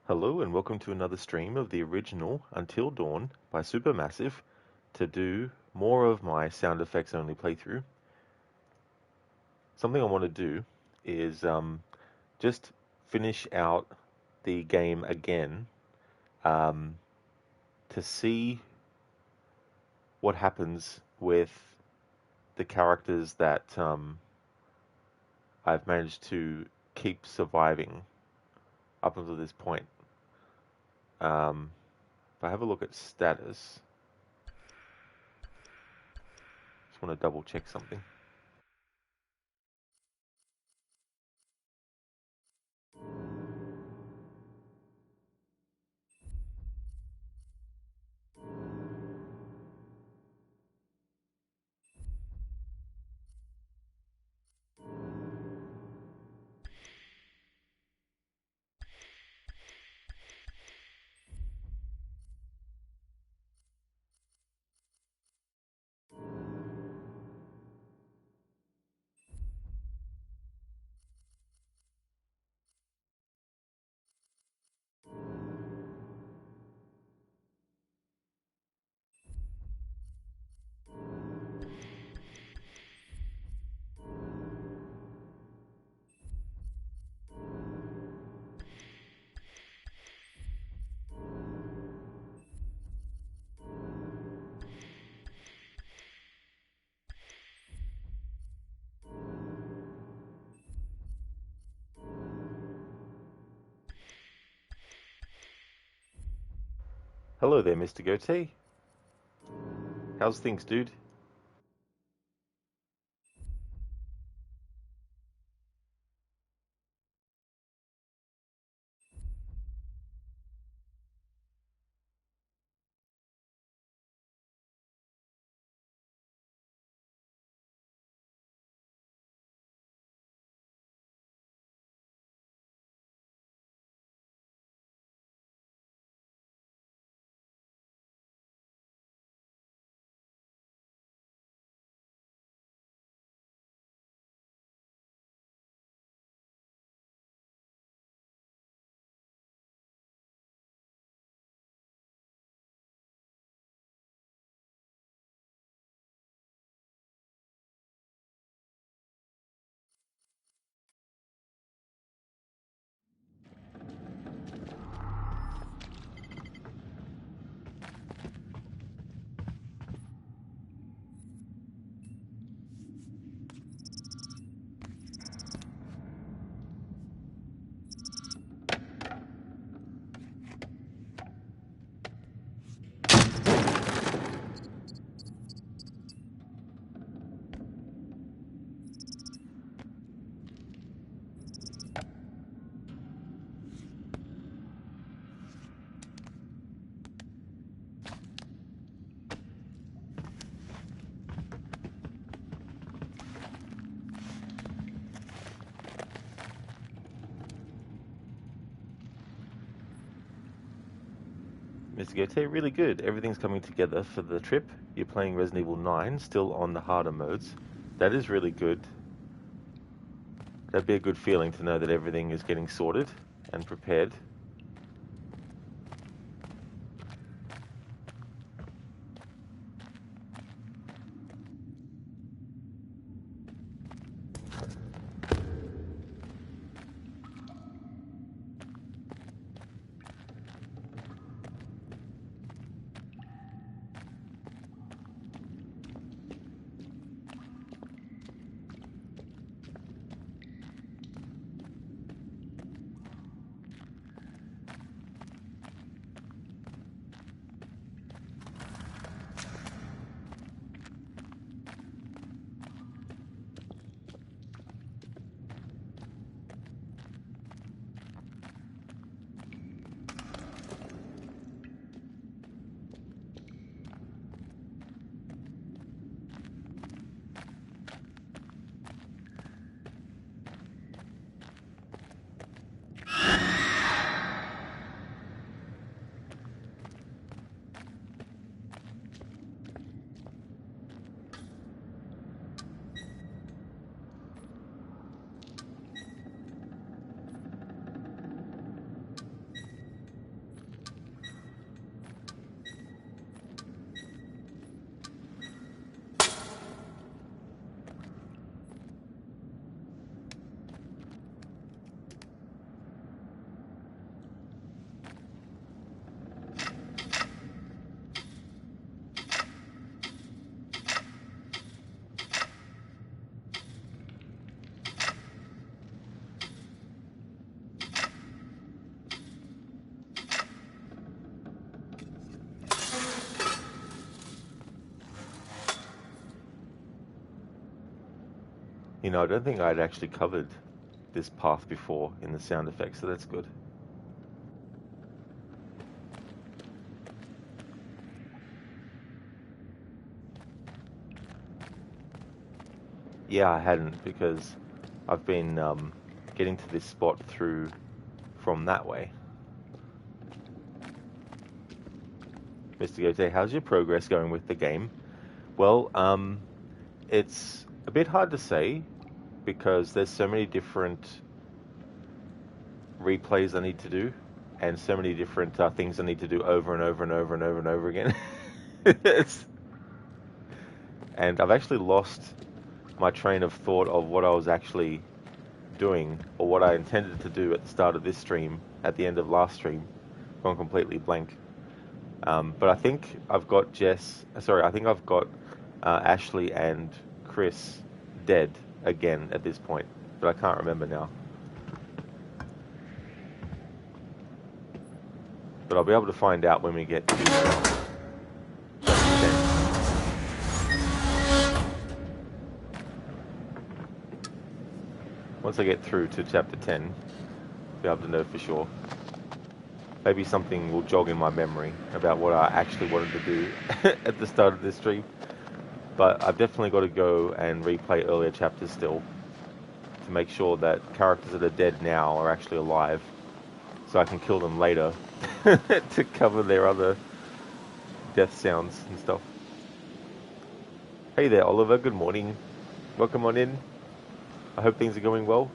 Hello and welcome to another stream of the original Until Dawn by Supermassive to do more of my sound effects only playthrough. Something I want to do is just finish out the game again um, to see what happens with the characters that I've managed to keep surviving up until this point. If I have a look at status, just want to double check something. Hello there, Mr. Goatee. How's things, dude? Mr. Goethe, really good. Everything's coming together for the trip. You're playing Resident Evil 9, still on the harder modes. That is really good. That'd be a good feeling to know that everything is getting sorted and prepared. You know, I don't think I'd actually covered this path before in the sound effects, so that's good. Yeah, I hadn't, because I've been getting to this spot through from that way. Mr. Gote, how's your progress going with the game? Well, it's a bit hard to say because there's so many different replays I need to do, and so many different things I need to do over and over and over and over and over again. And I've actually lost my train of thought of what I was actually doing or what I intended to do at the start of this stream, at the end of last stream. Gone completely blank. But I think I've got I think I've got Ashley and Chris dead again at this point, but I can't remember now. But I'll be able to find out when we get to chapter 10. Once I get through to chapter 10, I'll be able to know for sure. Maybe something will jog in my memory about what I actually wanted to do at the start of this stream. But I've definitely got to go and replay earlier chapters still to make sure that characters that are dead now are actually alive, so I can kill them later to cover their other death sounds and stuff. Hey there, Oliver. Good morning. Welcome on in. I hope things are going well.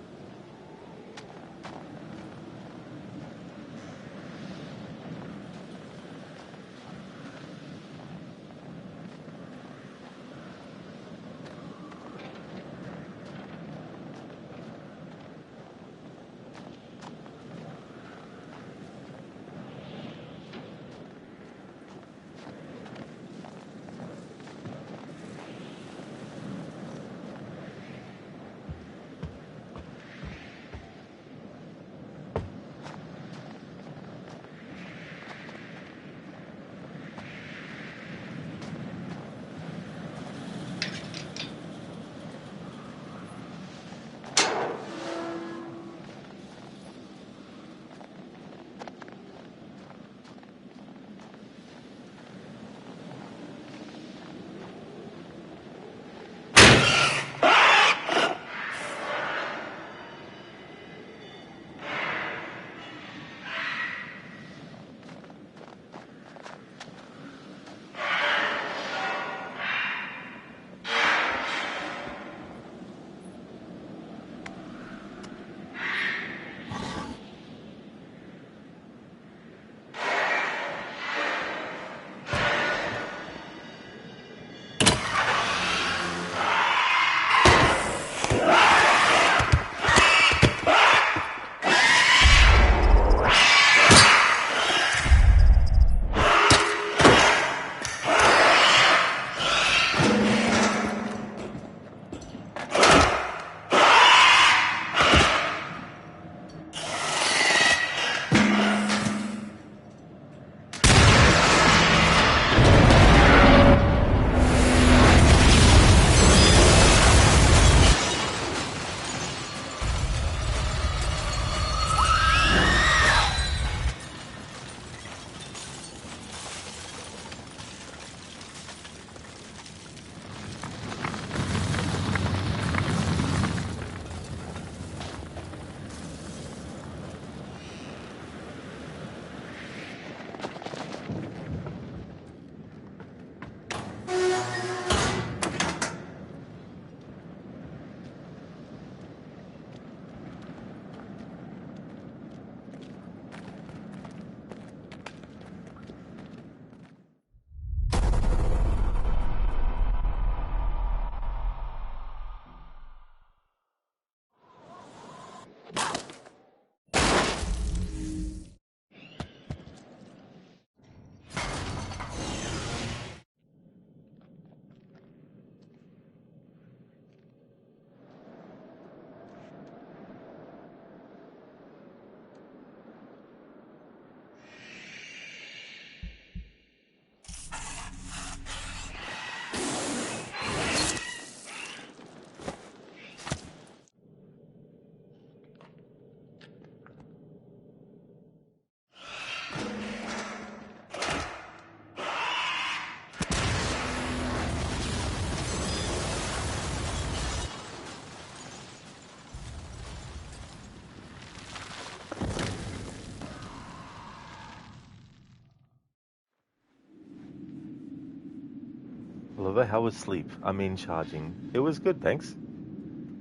Oliver, how was sleep? I mean charging. It was good, thanks.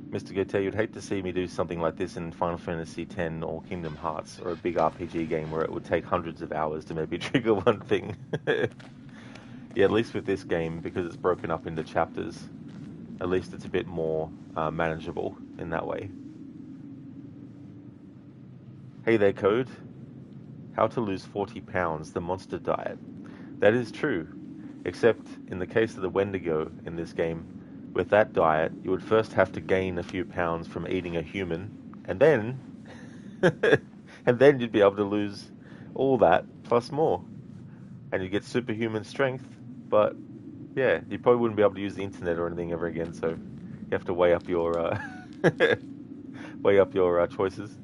Mr. Goethe, you'd hate to see me do something like this in Final Fantasy X or Kingdom Hearts or a big RPG game where it would take hundreds of hours to maybe trigger one thing. Yeah, at least with this game, because it's broken up into chapters, at least it's a bit more manageable in that way. Hey there, Code. How to lose 40 pounds, the monster diet. That is true, except in the case of the Wendigo in this game, with that diet, you would first have to gain a few pounds from eating a human, and then, and then you'd be able to lose all that plus more, and you get superhuman strength. But yeah, you probably wouldn't be able to use the internet or anything ever again. So you have to weigh up your weigh up your choices.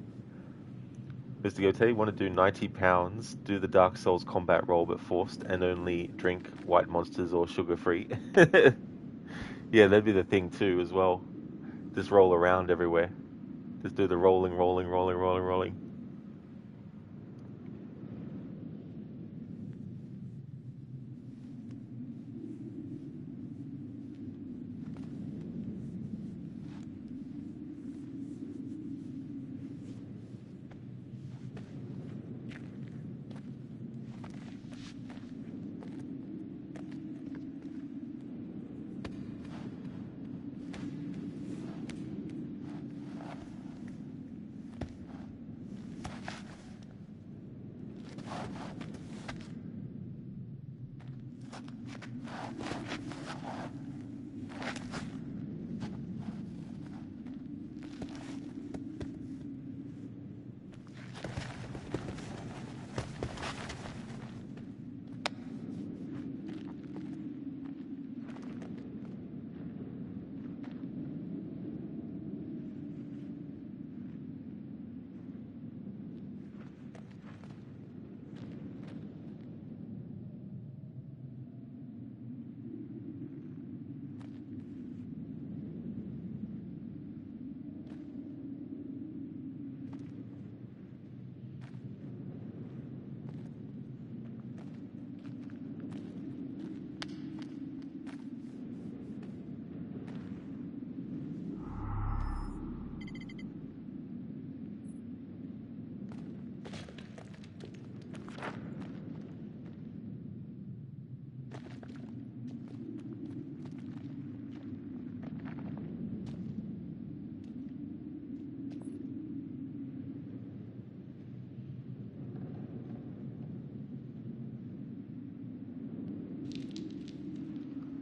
Mr. Gote, want to do 90 pounds, do the Dark Souls combat roll but forced, and only drink white monsters or sugar-free. Yeah, that'd be the thing too as well. Just roll around everywhere. Just do the rolling, rolling, rolling, rolling, rolling.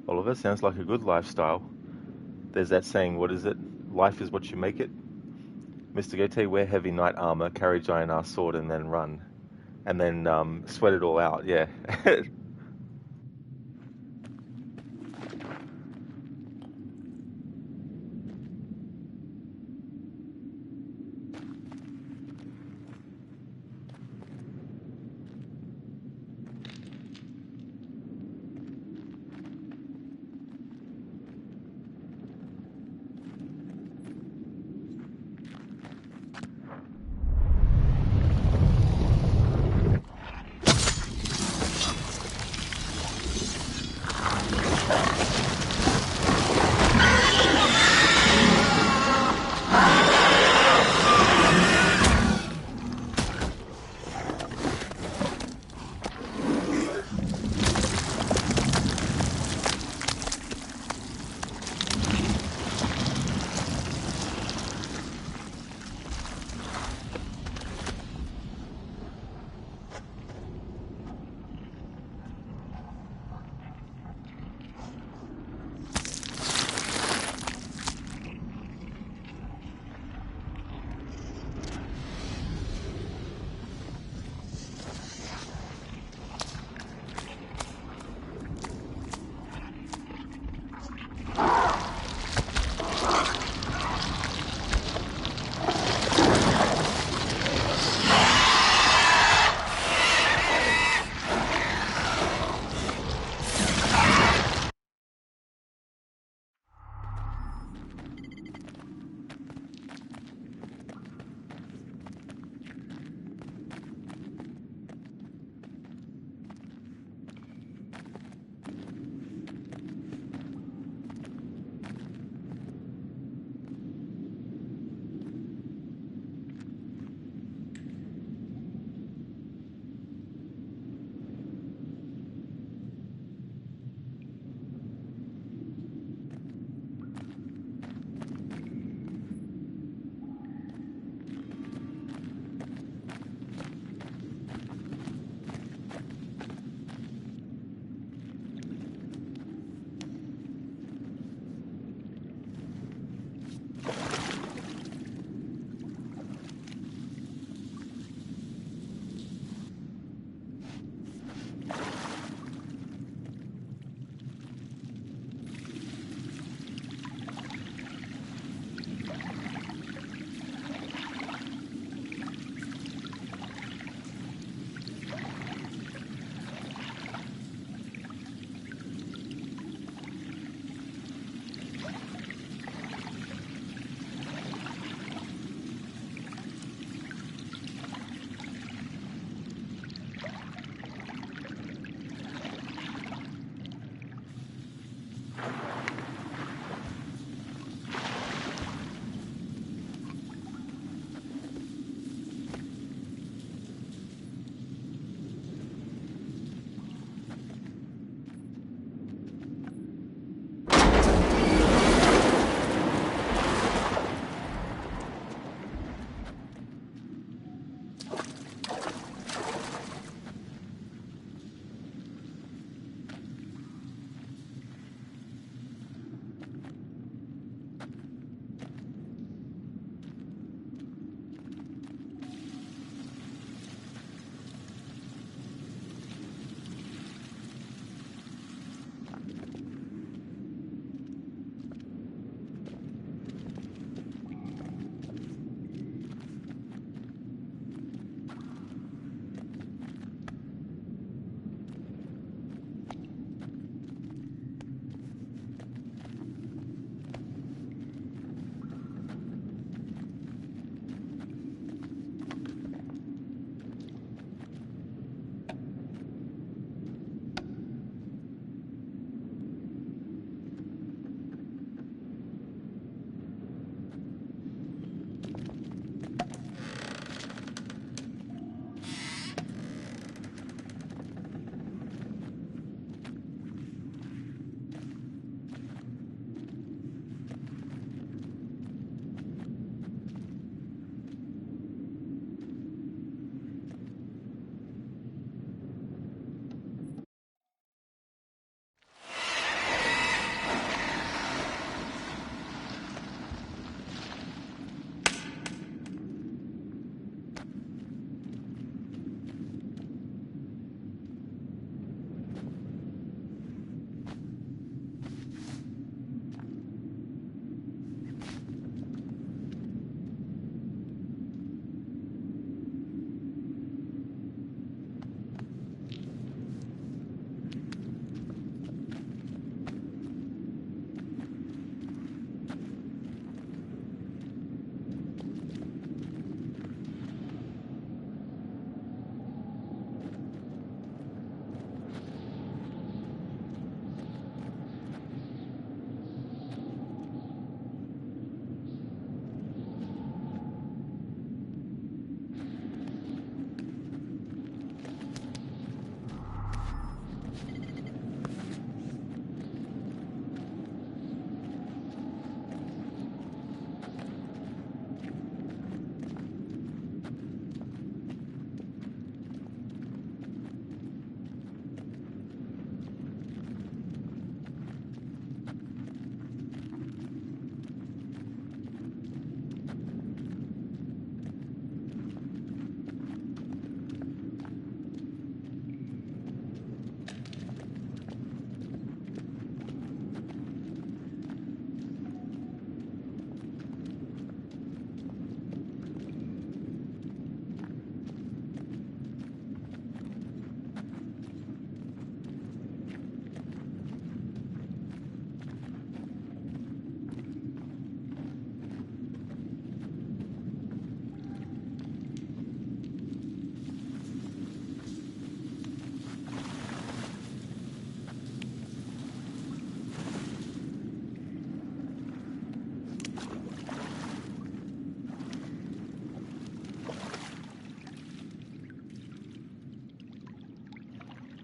Oliver, sounds like a good lifestyle. There's that saying, what is it? Life is what you make it. Mr. Gote, wear heavy knight armor, carry giant ass sword, and then run. And then sweat it all out, yeah.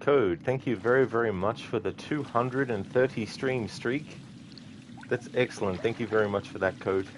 code. Thank you very, very much for the 230 stream streak. That's excellent. Thank you very much for that code.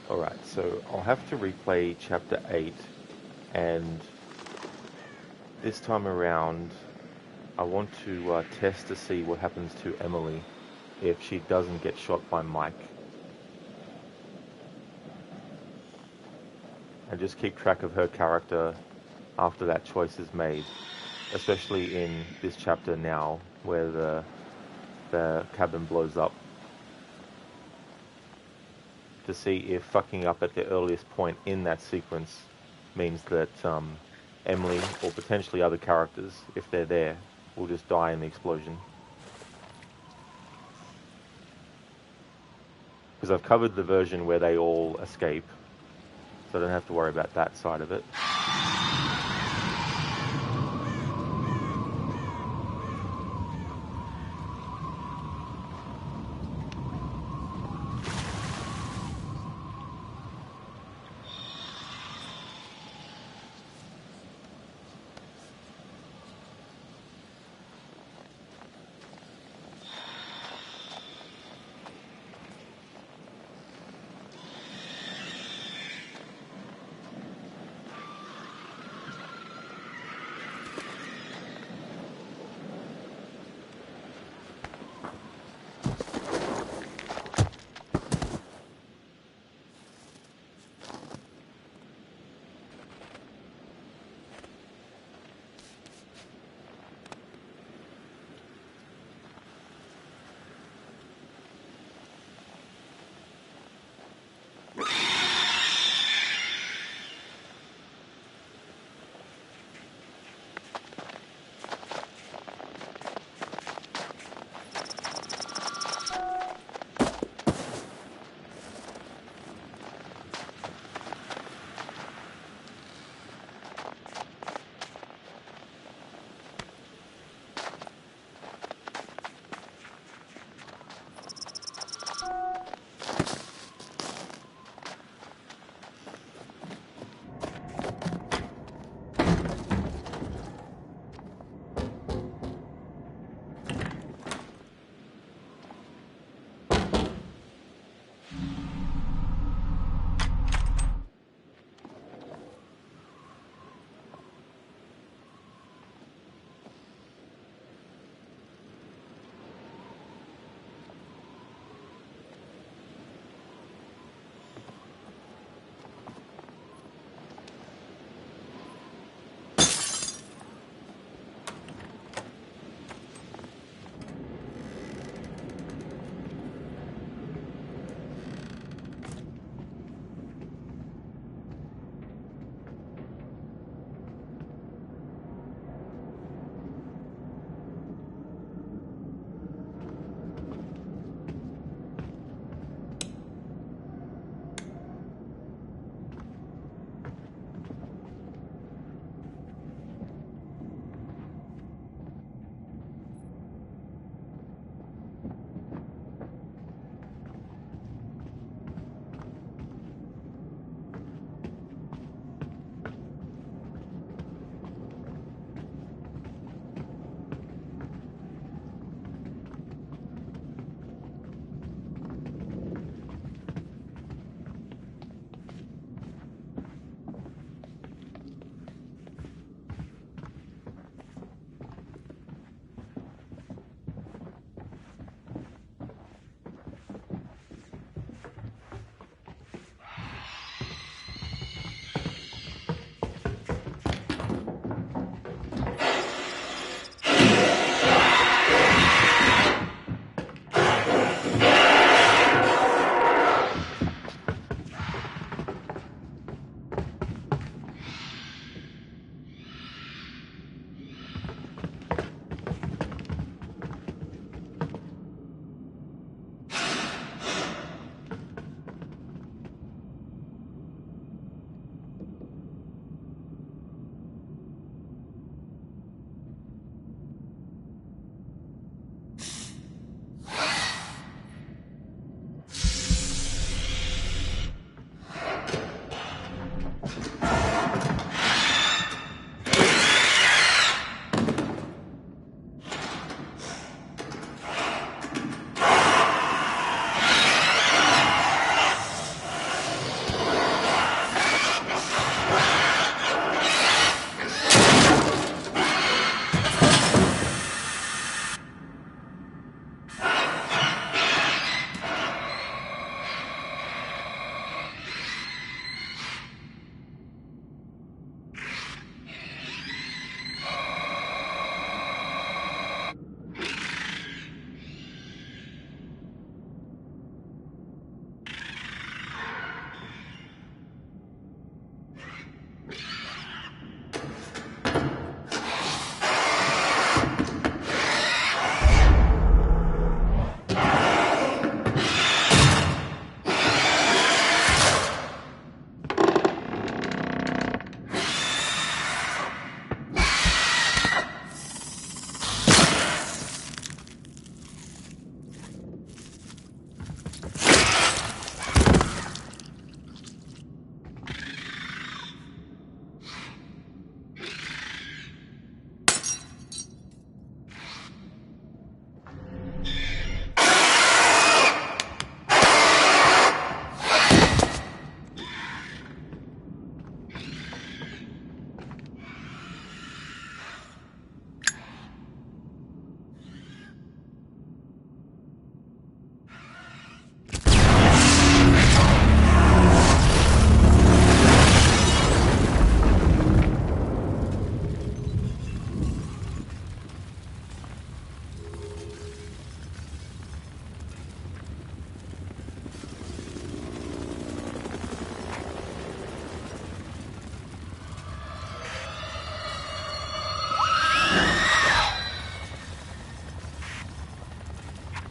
Alright, so I'll have to replay Chapter 8, and this time around I want to test to see what happens to Emily if she doesn't get shot by Mike. And just keep track of her character after that choice is made, especially in this chapter now where the cabin blows up, to see if fucking up at the earliest point in that sequence means that Emily, or potentially other characters, if they're there, will just die in the explosion. Because I've covered the version where they all escape, so I don't have to worry about that side of it.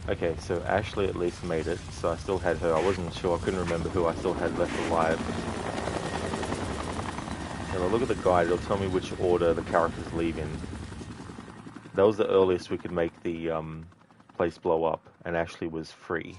Okay, so Ashley at least made it, so I still had her. I wasn't sure, I couldn't remember who I still had left alive. If I look at the guide, it'll tell me which order the characters leave in. That was the earliest we could make the place blow up, and Ashley was free.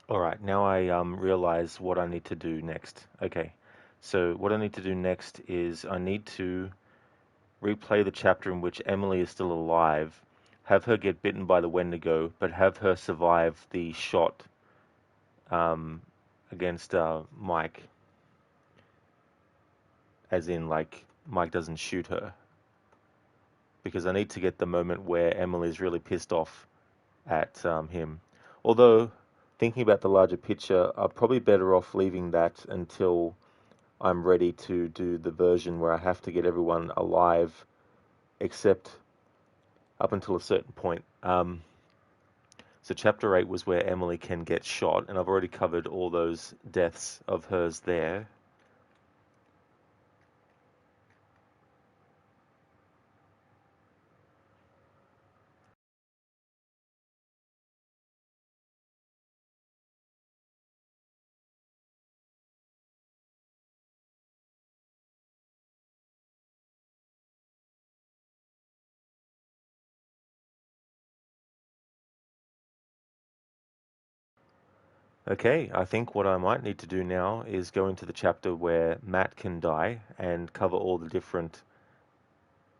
All right, now I realize what I need to do next. Okay, so what I need to do next is I need to replay the chapter in which Emily is still alive, have her get bitten by the Wendigo, but have her survive the shot um, against Mike, as in, like, Mike doesn't shoot her. Because I need to get the moment where Emily's really pissed off at him. Although, thinking about the larger picture, I'm probably better off leaving that until I'm ready to do the version where I have to get everyone alive, except up until a certain point. So chapter 8 was where Emily can get shot, and I've already covered all those deaths of hers there. Okay, I think what I might need to do now is go into the chapter where Matt can die and cover all the different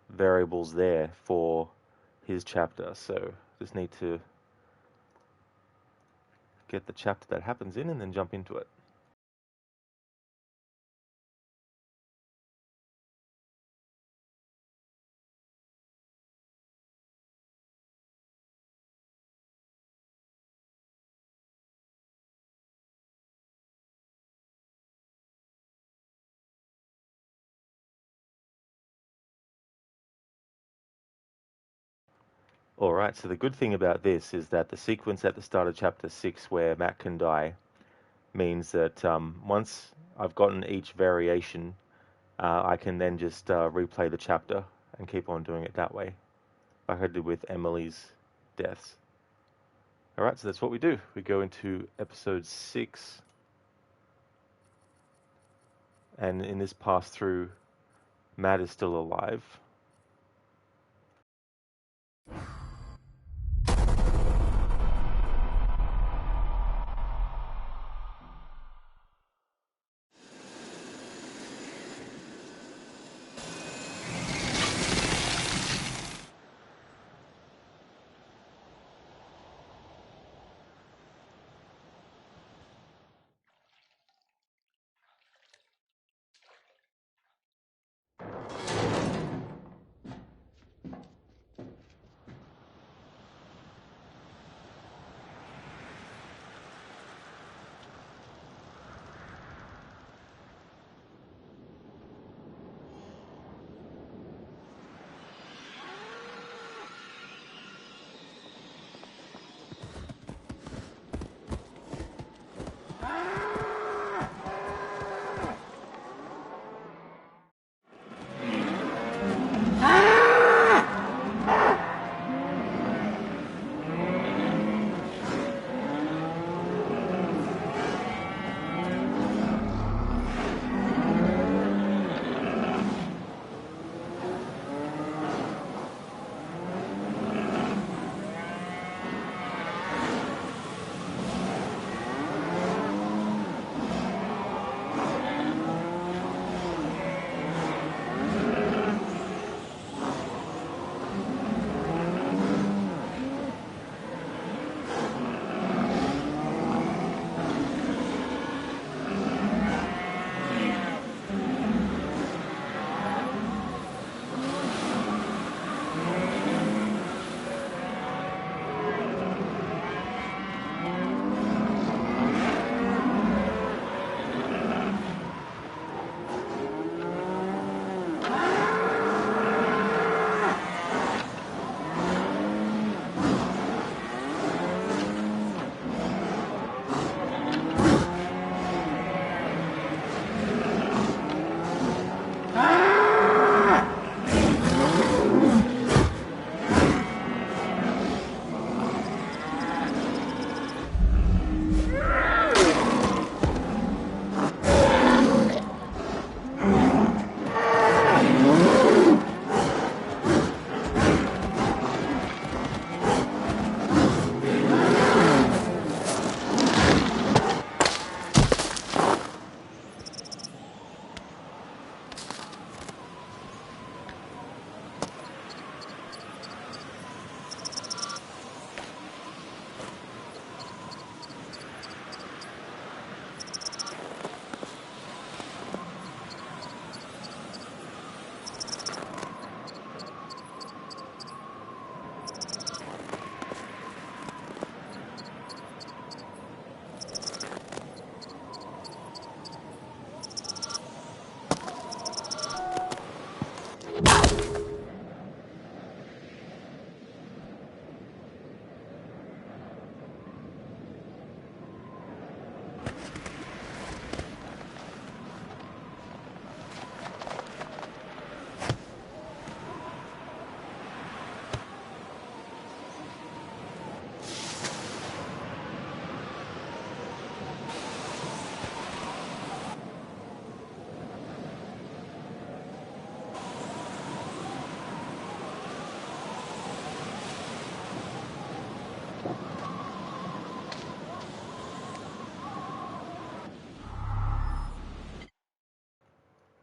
variables there for his chapter. So just need to get the chapter that happens in and then jump into it. All right, so the good thing about this is that the sequence at the start of chapter 6 where Matt can die means that once I've gotten each variation, I can then just replay the chapter and keep on doing it that way, like I did with Emily's deaths. All right, so that's what we do. We go into episode 6, and in this pass through, Matt is still alive.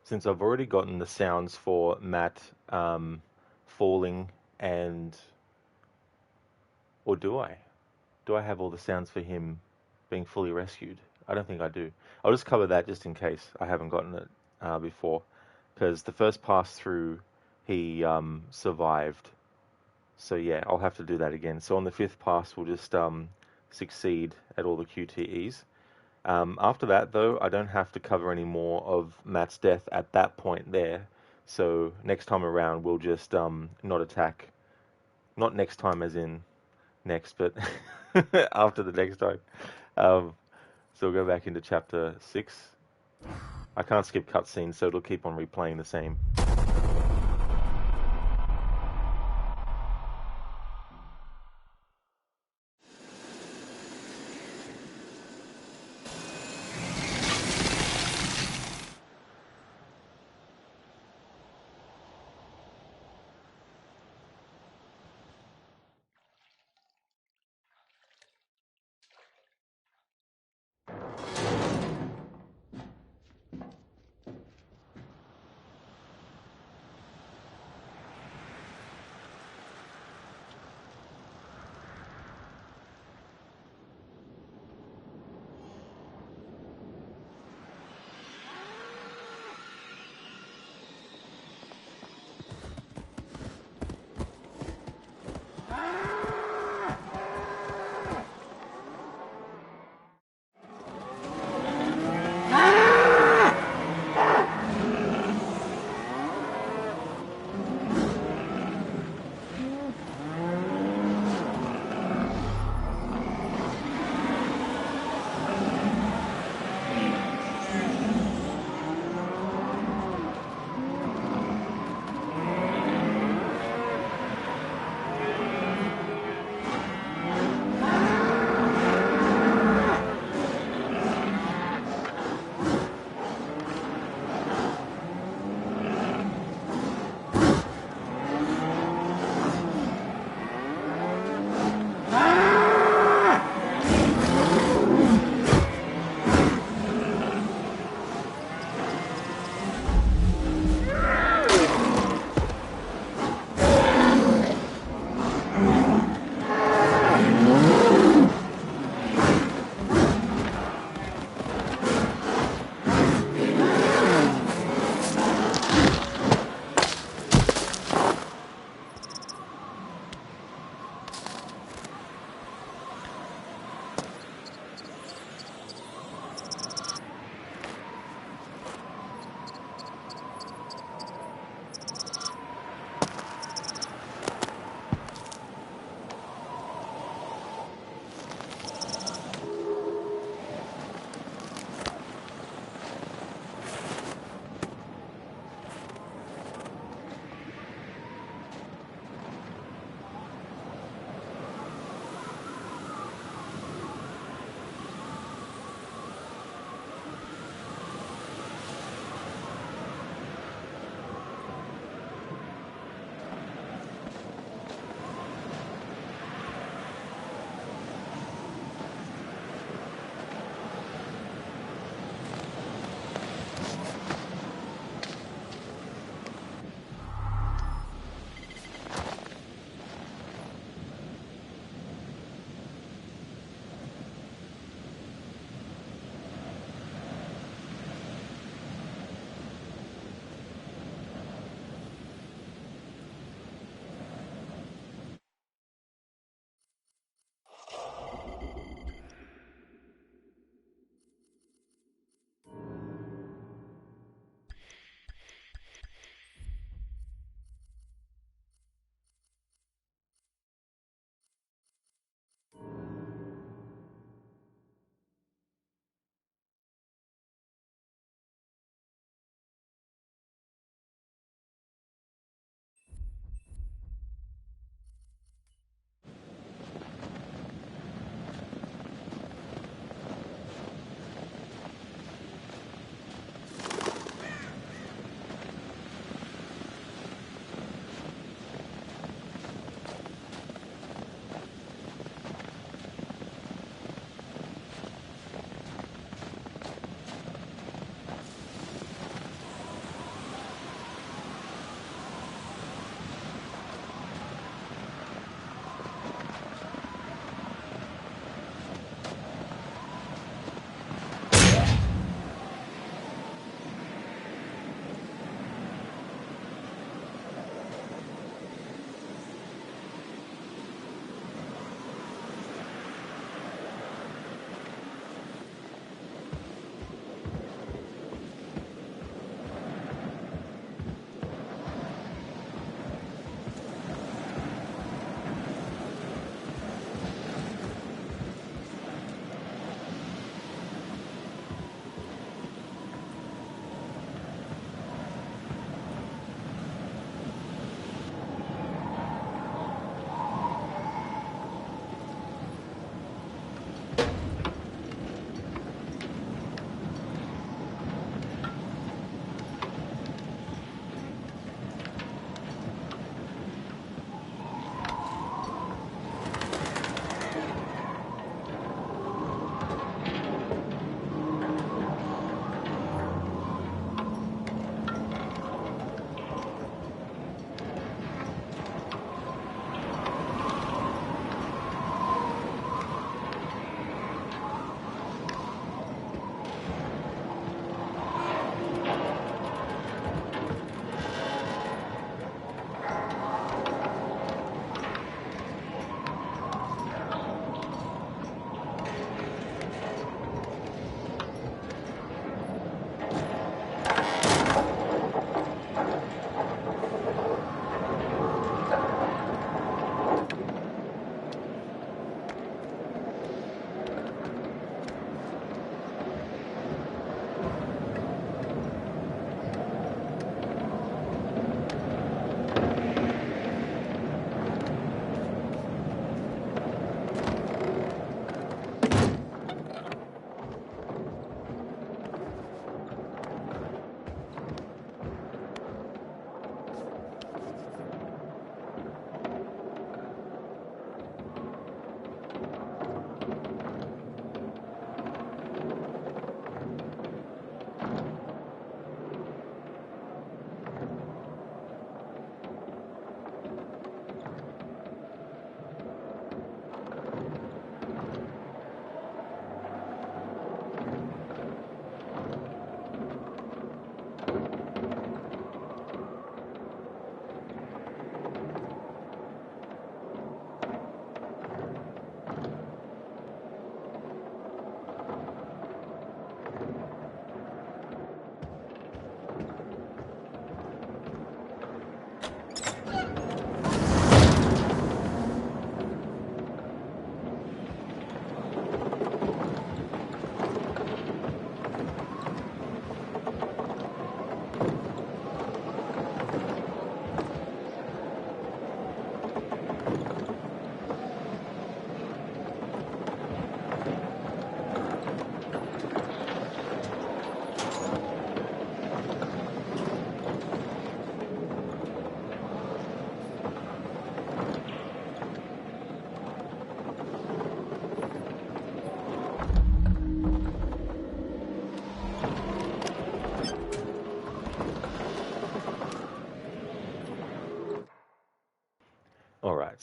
Since I've already gotten the sounds for Matt falling and, or do I? Do I have all the sounds for him being fully rescued? I don't think I do. I'll just cover that just in case I haven't gotten it before, because the first pass through he survived. So yeah, I'll have to do that again. So on the fifth pass, we'll just succeed at all the QTEs. After that, though, I don't have to cover any more of Matt's death at that point there. So next time around, we'll just not attack. Not next time, as in next, but after the next time. Um, so we'll go back into chapter 6. I can't skip cutscenes, so it'll keep on replaying the same.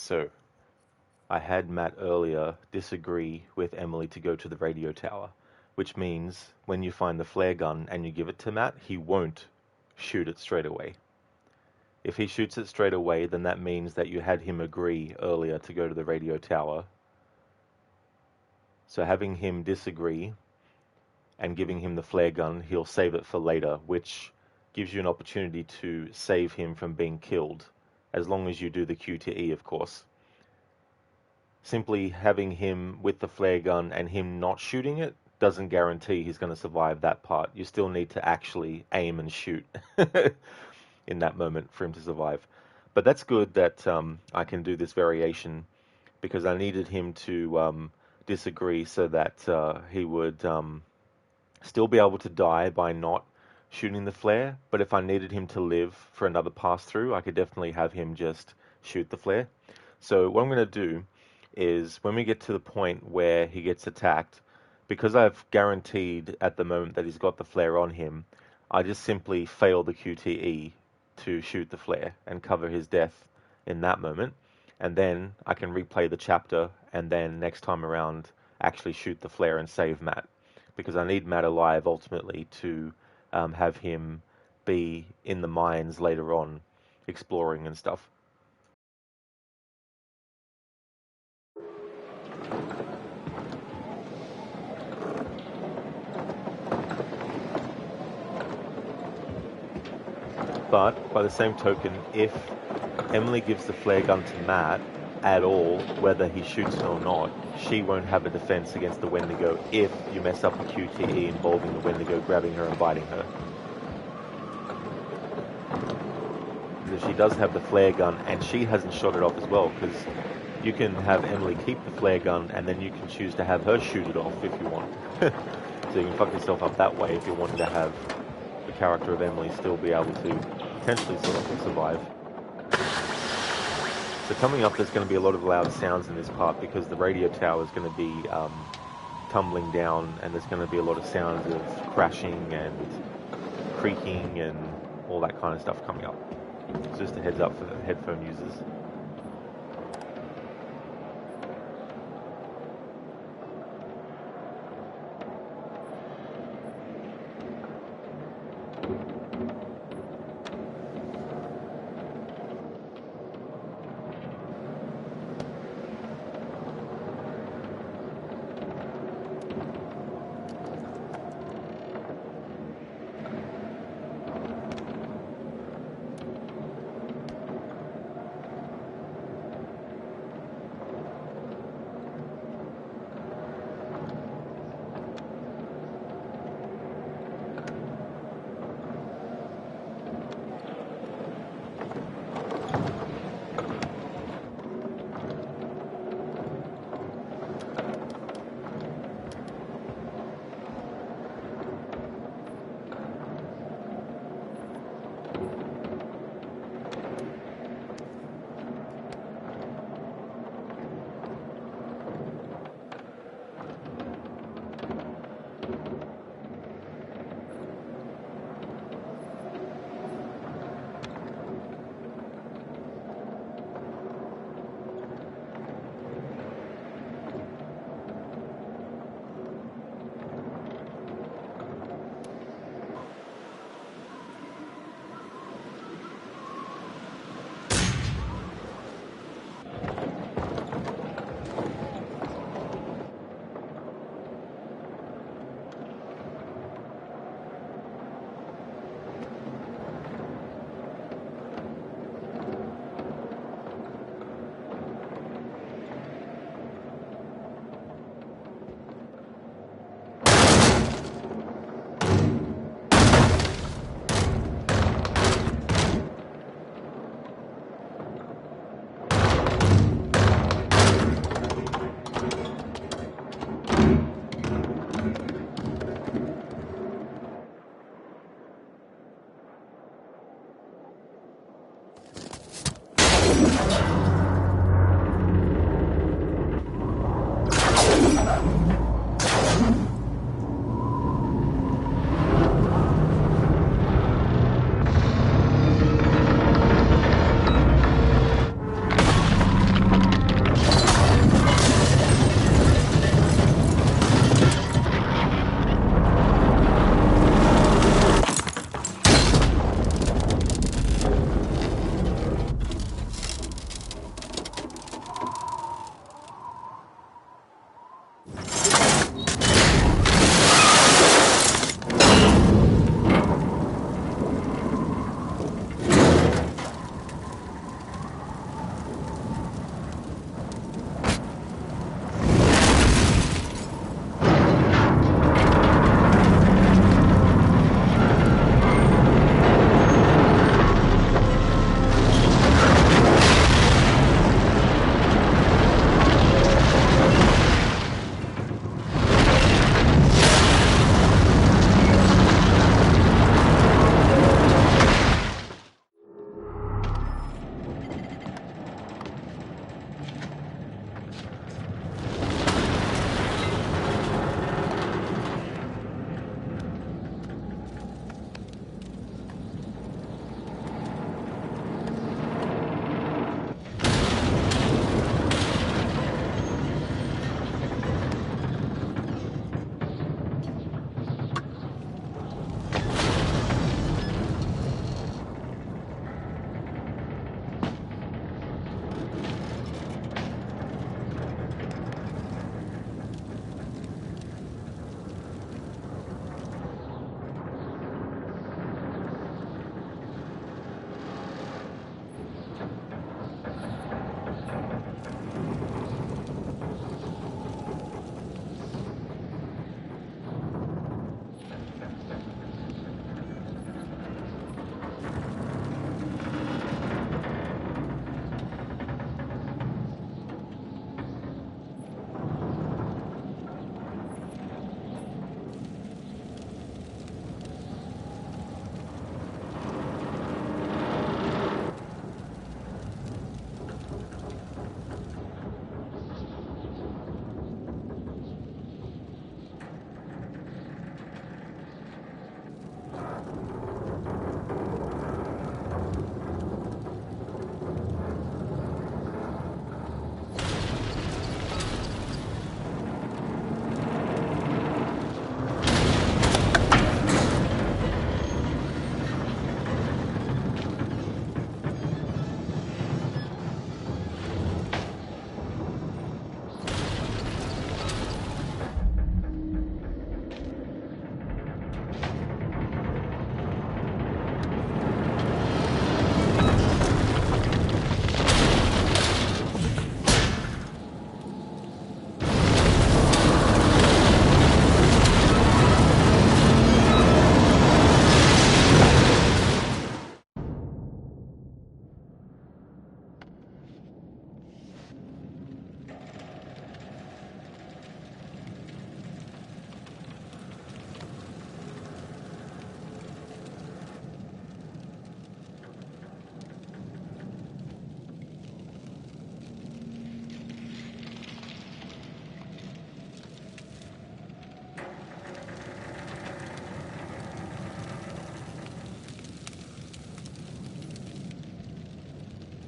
So I had Matt earlier disagree with Emily to go to the radio tower, which means when you find the flare gun and you give it to Matt, he won't shoot it straight away. If he shoots it straight away, then that means that you had him agree earlier to go to the radio tower. So having him disagree and giving him the flare gun, he'll save it for later, which gives you an opportunity to save him from being killed, as long as you do the QTE, of course. Simply having him with the flare gun and him not shooting it doesn't guarantee he's going to survive that part. You still need to actually aim and shoot in that moment for him to survive. But that's good that I can do this variation, because I needed him to disagree so that he would still be able to die by not shooting the flare. But if I needed him to live for another pass through, I could definitely have him just shoot the flare. So what I'm going to do is, when we get to the point where he gets attacked, because I've guaranteed at the moment that he's got the flare on him, I just simply fail the QTE to shoot the flare and cover his death in that moment, and then I can replay the chapter, and then next time around actually shoot the flare and save Matt, because I need Matt alive ultimately to have him be in the mines later on exploring and stuff. But by the same token, if Emily gives the flare gun to Matt at all, whether he shoots it or not, she won't have a defense against the Wendigo if you mess up a QTE involving the Wendigo grabbing her and biting her. Because she does have the flare gun, and she hasn't shot it off as well, because you can have Emily keep the flare gun, and then you can choose to have her shoot it off if you want. So you can fuck yourself up that way if you're wanting to have the character of Emily still be able to potentially sort of survive. So coming up, there's going to be a lot of loud sounds in this part, because the radio tower is going to be tumbling down, and there's going to be a lot of sounds of crashing and creaking and all that kind of stuff coming up. It's just a heads up for the headphone users.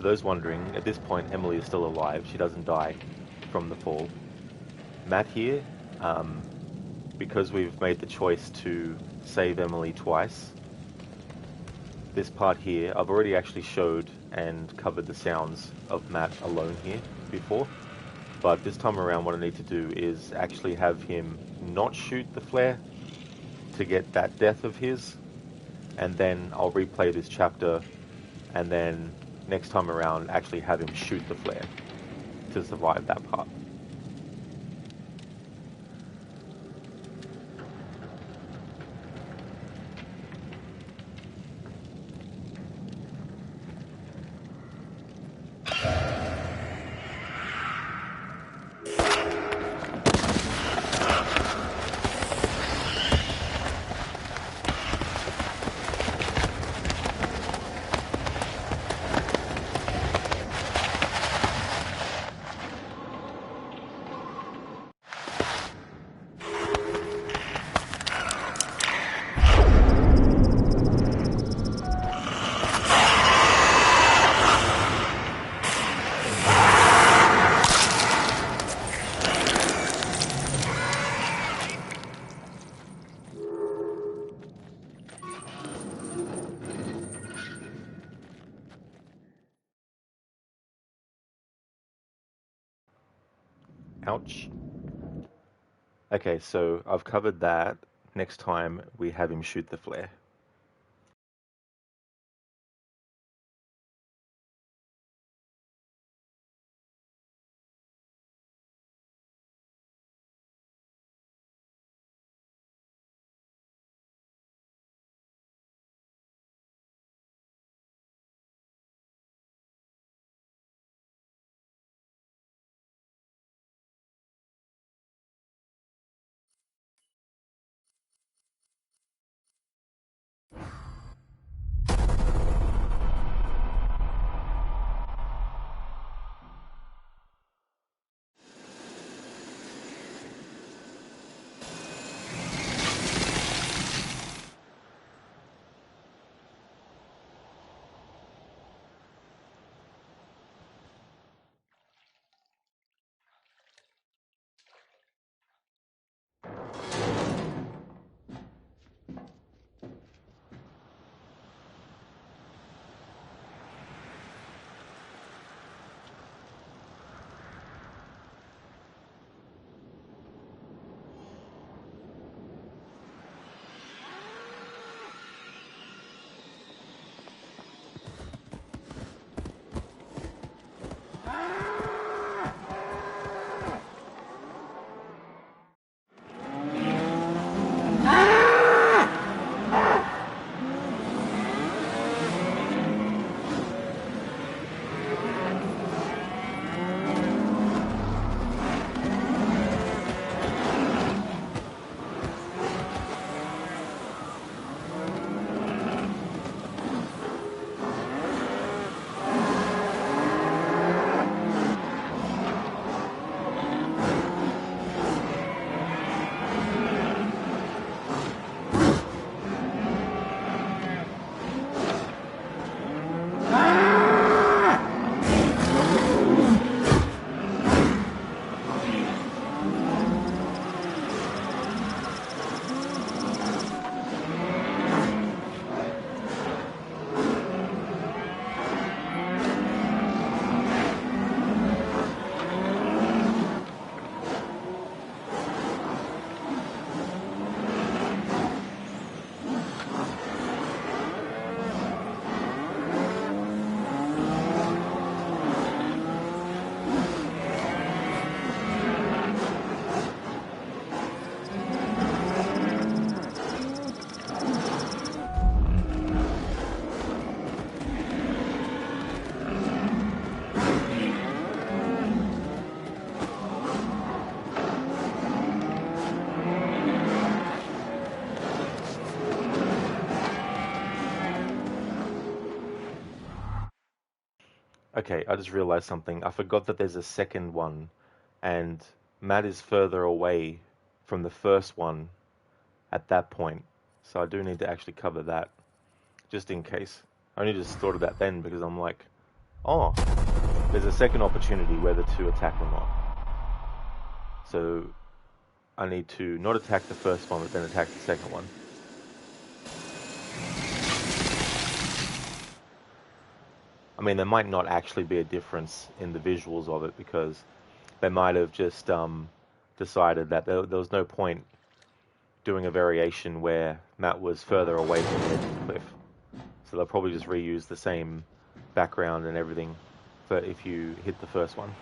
For those wondering, at this point Emily is still alive. She doesn't die from the fall. Matt here, because we've made the choice to save Emily twice, this part here, I've already actually showed and covered the sounds of Matt alone here before. But this time around what I need to do is actually have him not shoot the flare to get that death of his, and then I'll replay this chapter, and then next time around actually have him shoot the flare to survive that part. Ouch. Okay, so I've covered that. Next time we have him shoot the flare. Okay, I just realized something. I forgot that there's a second one, and Matt is further away from the first one at that point. So I do need to actually cover that, just in case. I only just thought of that then because I'm like, Oh, there's a second opportunity whether to attack or not. So I need to not attack the first one, but then attack the second one. I mean, there might not actually be a difference in the visuals of it because they might have just decided that there was no point doing a variation where Matt was further away from the edge of the cliff. So they'll probably just reuse the same background and everything for if you hit the first one.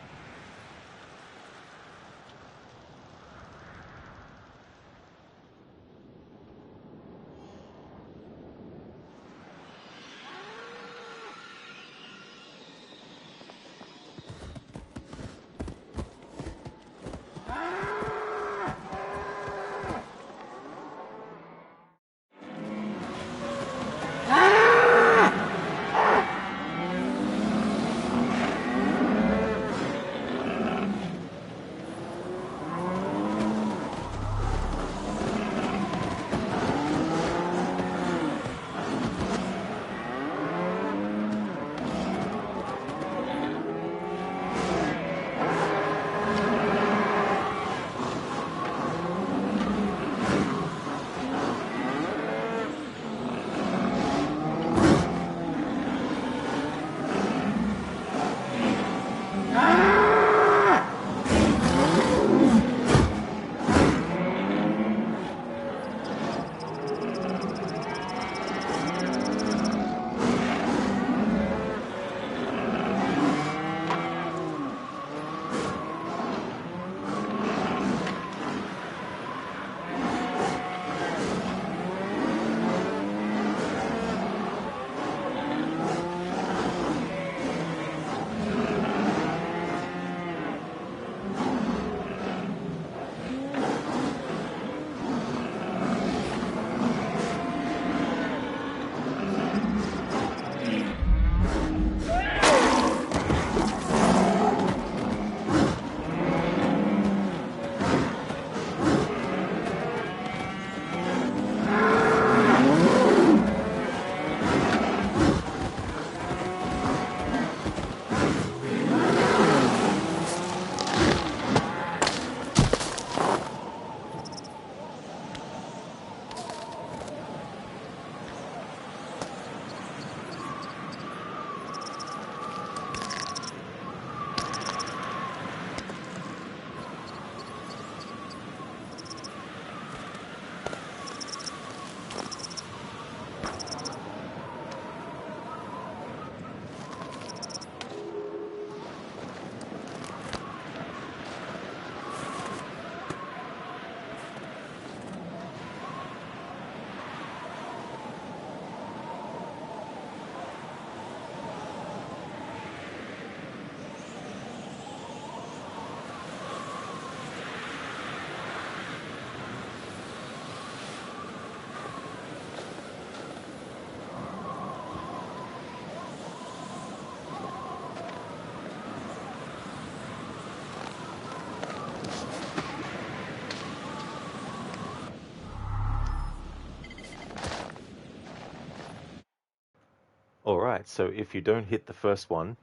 Alright, so if you don't hit the first one,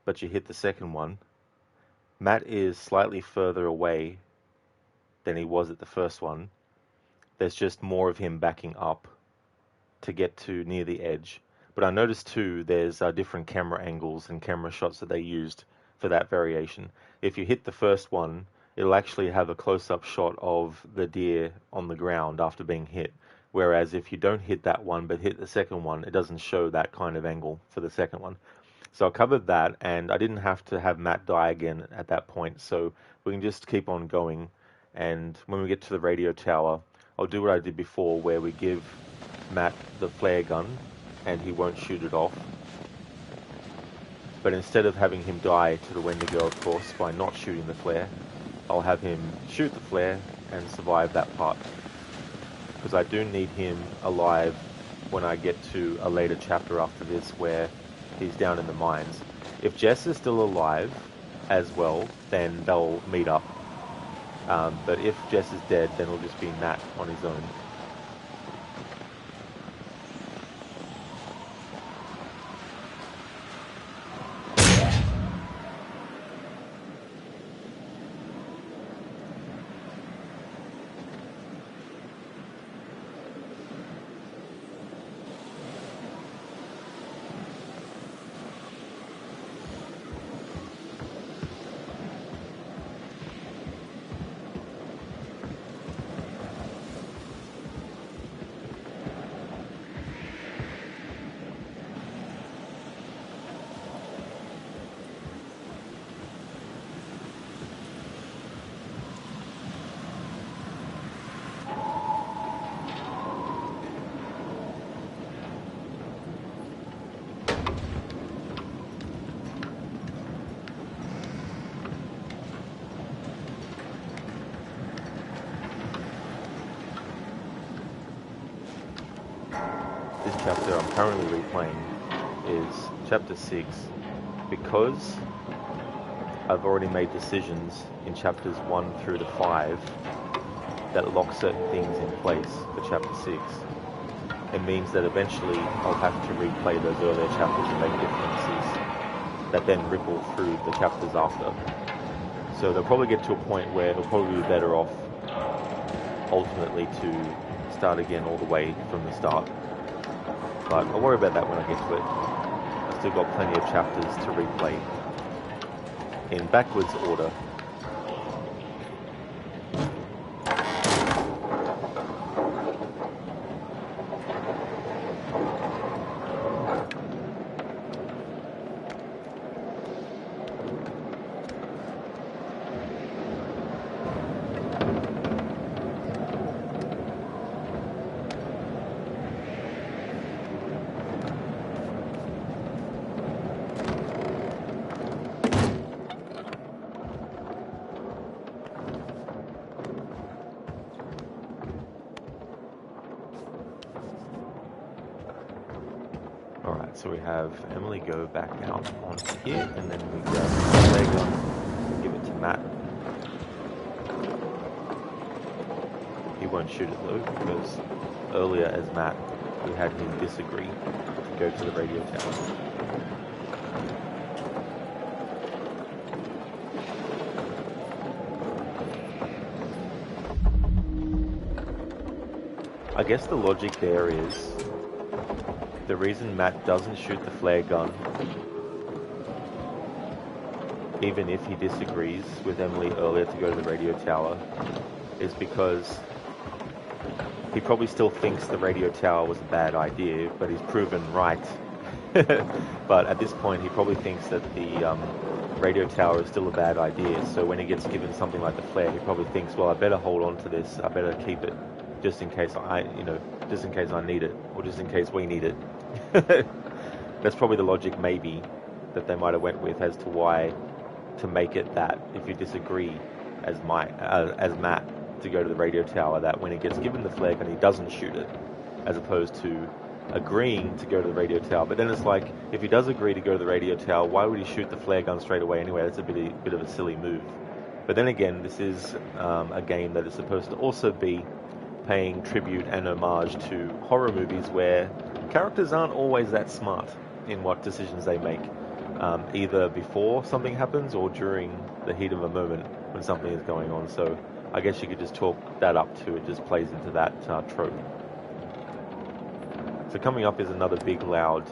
but you hit the second one, Matt is slightly further away than he was at the first one. There's just more of him backing up to get to near the edge. But I noticed too, there's different camera angles and camera shots that they used for that variation. If you hit the first one, it'll actually have a close-up shot of the deer on the ground after being hit. Whereas if you don't hit that one but hit the second one, it doesn't show that kind of angle for the second one. So I covered that, and I didn't have to have Matt die again at that point, so we can just keep on going. And when we get to the radio tower, I'll do what I did before, where we give Matt the flare gun, and he won't shoot it off. But instead of having him die to the Wendigo, of course, by not shooting the flare, I'll have him shoot the flare and survive that part. Because I do need him alive when I get to a later chapter after this, where he's down in the mines. If Jess is still alive as well, then they'll meet up. But if Jess is dead, then it'll just be Matt on his own. chapter I'm currently replaying is chapter 6, because I've already made decisions in chapters 1 through to 5 that lock certain things in place for chapter 6. It means that eventually I'll have to replay those earlier chapters and make differences that then ripple through the chapters after. So they'll probably get to a point where it'll probably be better off ultimately to start again all the way from the start. But I'll worry about that when I get to it. I've still got plenty of chapters to replay in backwards order. So we have Emily go back out onto here, and then we grab the flare gun and give it to Matt. He won't shoot it though, because earlier as Matt, we had him disagree to go to the radio tower. I guess the logic there is, the reason Matt doesn't shoot the flare gun, even if he disagrees with Emily earlier to go to the radio tower, is because he probably still thinks the radio tower was a bad idea, but he's proven right. But at this point, he probably thinks that the radio tower is still a bad idea. So when he gets given something like the flare, he probably thinks, well, I better hold on to this. I better keep it, just in case just in case I need it, or just in case we need it. That's probably the logic, maybe, that they might have went with as to why to make it that if you disagree as Matt to go to the radio tower, that when he gets given the flare gun, he doesn't shoot it, as opposed to agreeing to go to the radio tower. But then it's like, if he does agree to go to the radio tower, why would he shoot the flare gun straight away anyway? That's a bit of a silly move. But then again, this is a game that is supposed to also be paying tribute and homage to horror movies where characters aren't always that smart in what decisions they make, either before something happens or during the heat of a moment when something is going on. So I guess you could just chalk that up to it just plays into that trope. So coming up is another big loud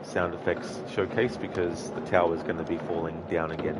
sound effects showcase, because the tower is going to be falling down again.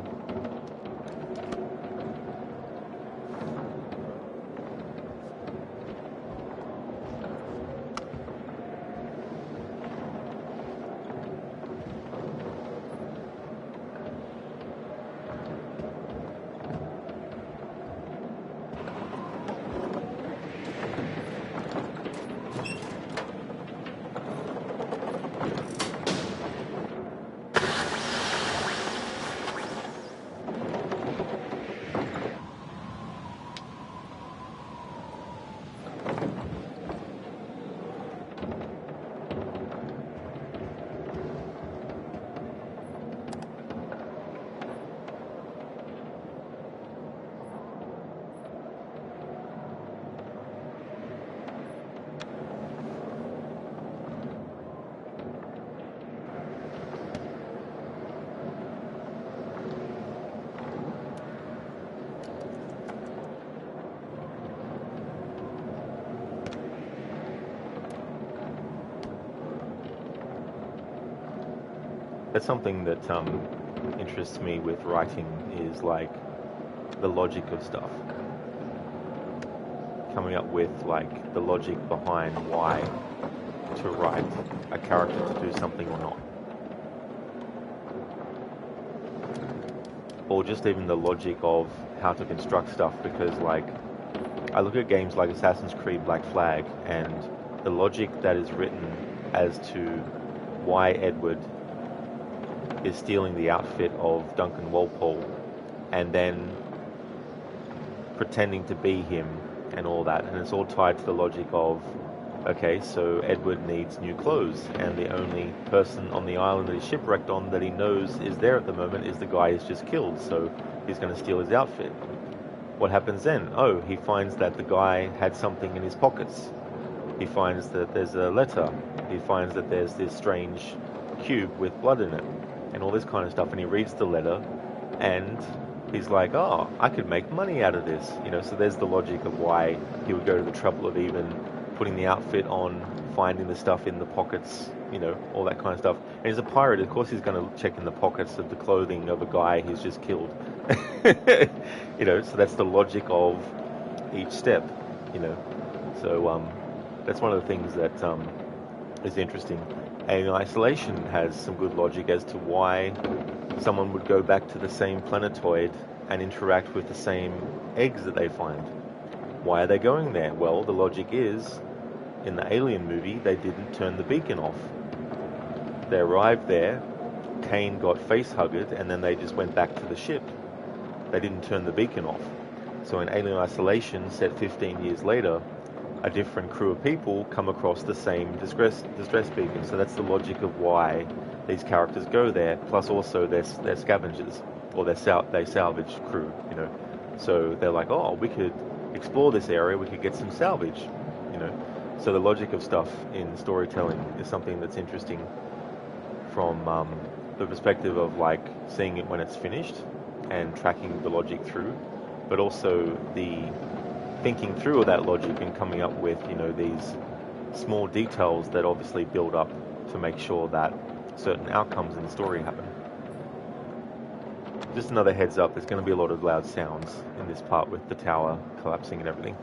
That's something that interests me with writing, is like the logic of stuff. Coming up with like the logic behind why to write a character to do something or not. Or just even the logic of how to construct stuff, because like I look at games like Assassin's Creed Black Flag, and the logic that is written as to why Edward is stealing the outfit of Duncan Walpole and then pretending to be him and all that, and it's all tied to the logic of Okay, so Edward needs new clothes, and the only person on the island that he's shipwrecked on that he knows is there at the moment is the guy he's just killed, so he's going to steal his outfit. What happens then? Oh, he finds that the guy had something in his pockets. He finds that there's a letter. He finds that there's this strange cube with blood in it, and all this kind of stuff, and he reads the letter, and he's like, oh, I could make money out of this. So there's the logic of why he would go to the trouble of even putting the outfit on, finding the stuff in the pockets, all that kind of stuff. And he's a pirate, of course he's going to check in the pockets of the clothing of a guy he's just killed. So that's the logic of each step, So that's one of the things that is interesting. And Isolation has some good logic as to why someone would go back to the same planetoid and interact with the same eggs that they find. Why are they going there? Well, the logic is, in the Alien movie, they didn't turn the beacon off. They arrived there, Kane got face-hugged, and then they just went back to the ship. They didn't turn the beacon off. So in Alien Isolation, set 15 years later, a different crew of people come across the same distress beacon. So that's the logic of why these characters go there, plus also they're scavengers, or they salvage crew, So they're like, oh, we could explore this area, we could get some salvage, So the logic of stuff in storytelling is something that's interesting from the perspective of like seeing it when it's finished and tracking the logic through, but also the thinking through of that logic and coming up with, these small details that obviously build up to make sure that certain outcomes in the story happen. Just another heads up, there's going to be a lot of loud sounds in this part with the tower collapsing and everything.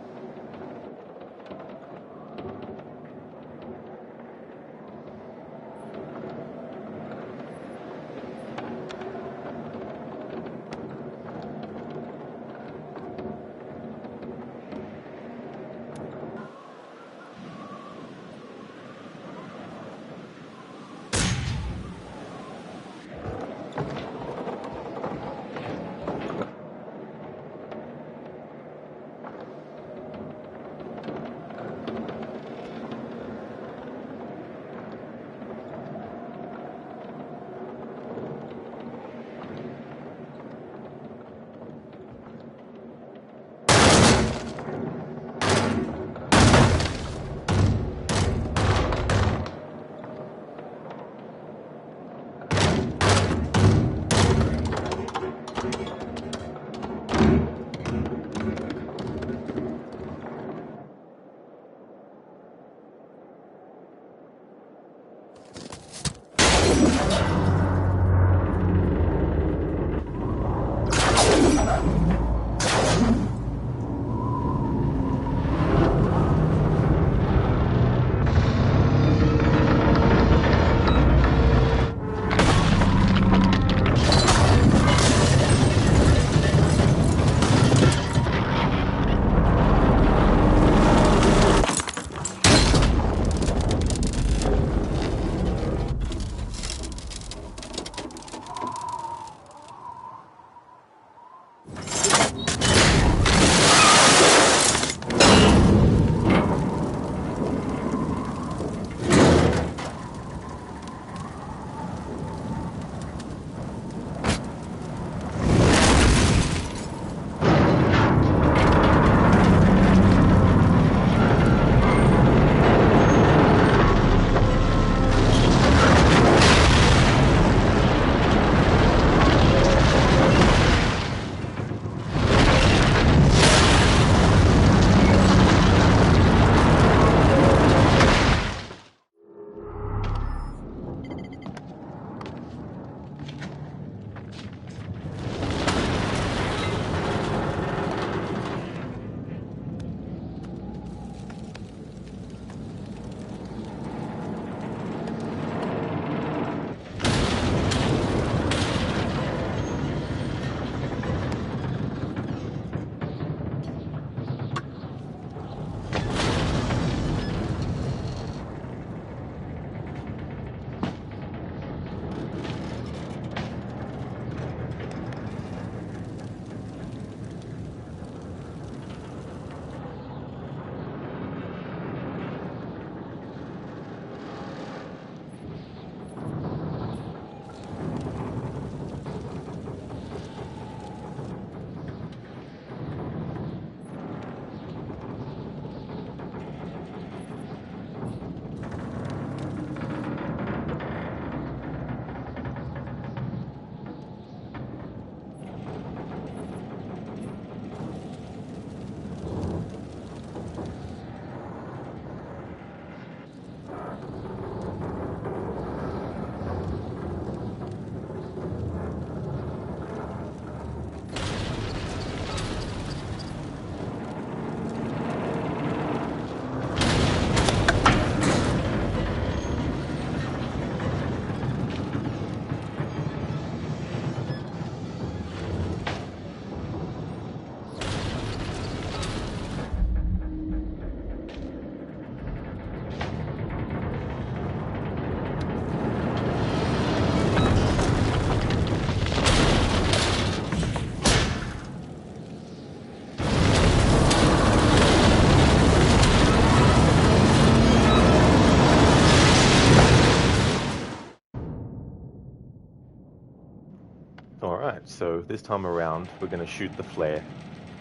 Alright, so this time around we're going to shoot the flare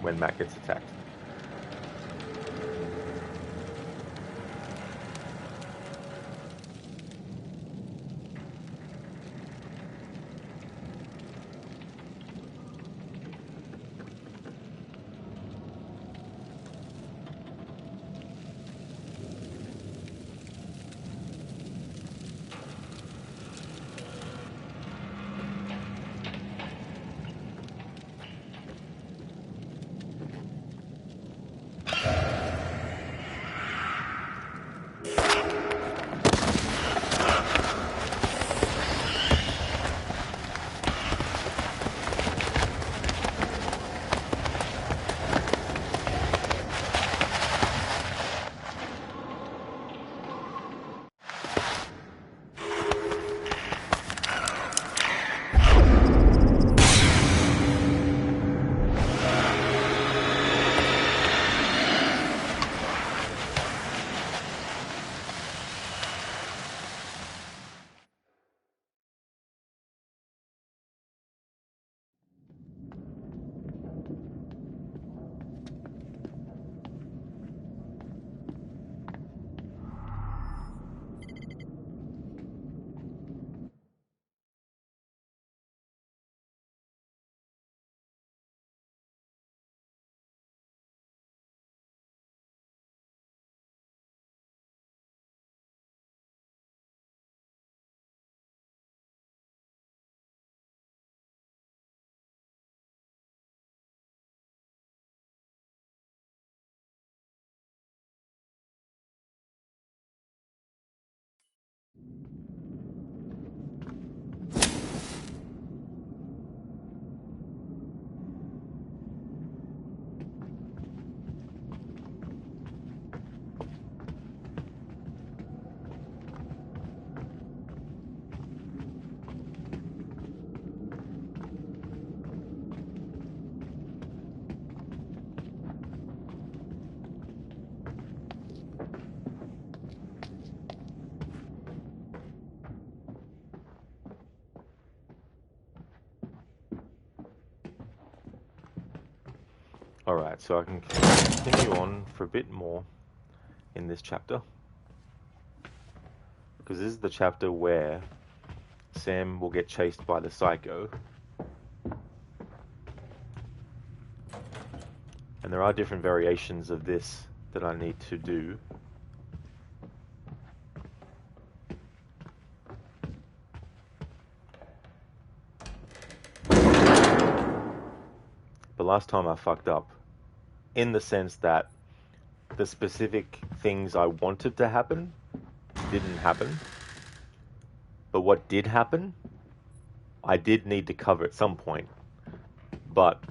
when Matt gets attacked. Alright, so I can continue on for a bit more in this chapter. Because this is the chapter where Sam will get chased by the psycho. And there are different variations of this that I need to do. But last time I fucked up. In the sense that the specific things I wanted to happen didn't happen. But what did happen, I did need to cover at some point. But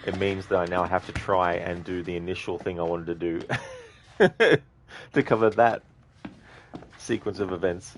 it means that I now have to try and do the initial thing I wanted to do to cover that sequence of events.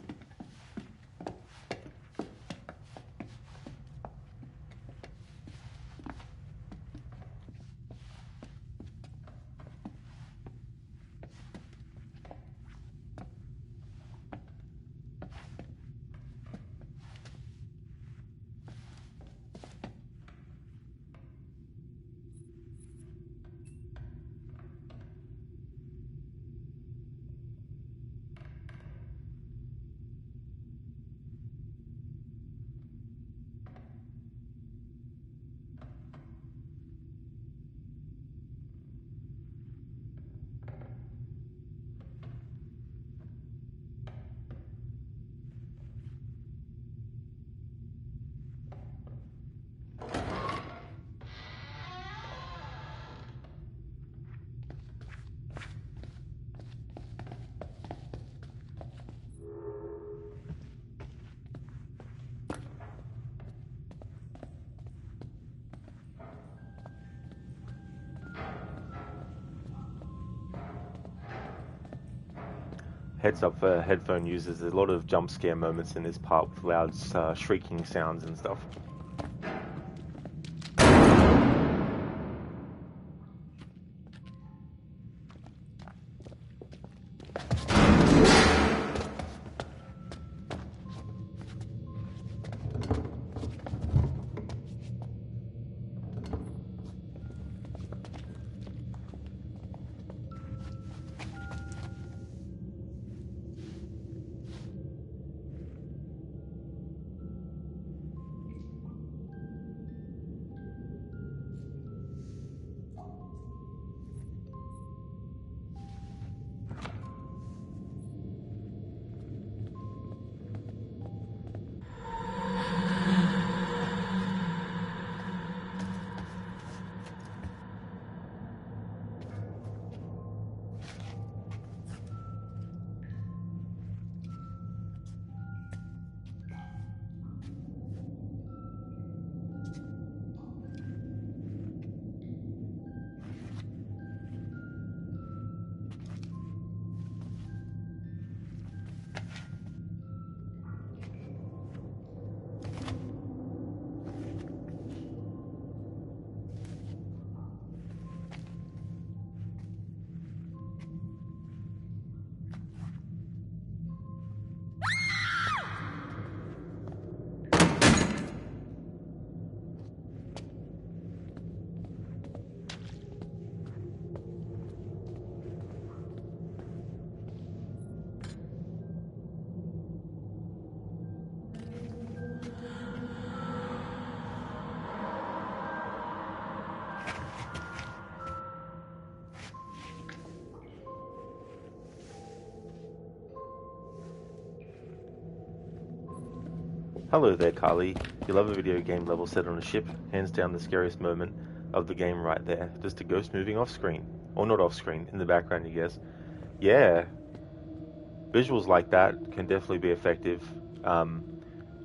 Heads up for headphone users, there's a lot of jump scare moments in this part with loud shrieking sounds and stuff. Hello there, Carly. You love a video game level set on a ship? Hands down the scariest moment of the game right there. Just a ghost moving off screen. Or not off screen, in the background, you guess. Yeah, visuals like that can definitely be effective.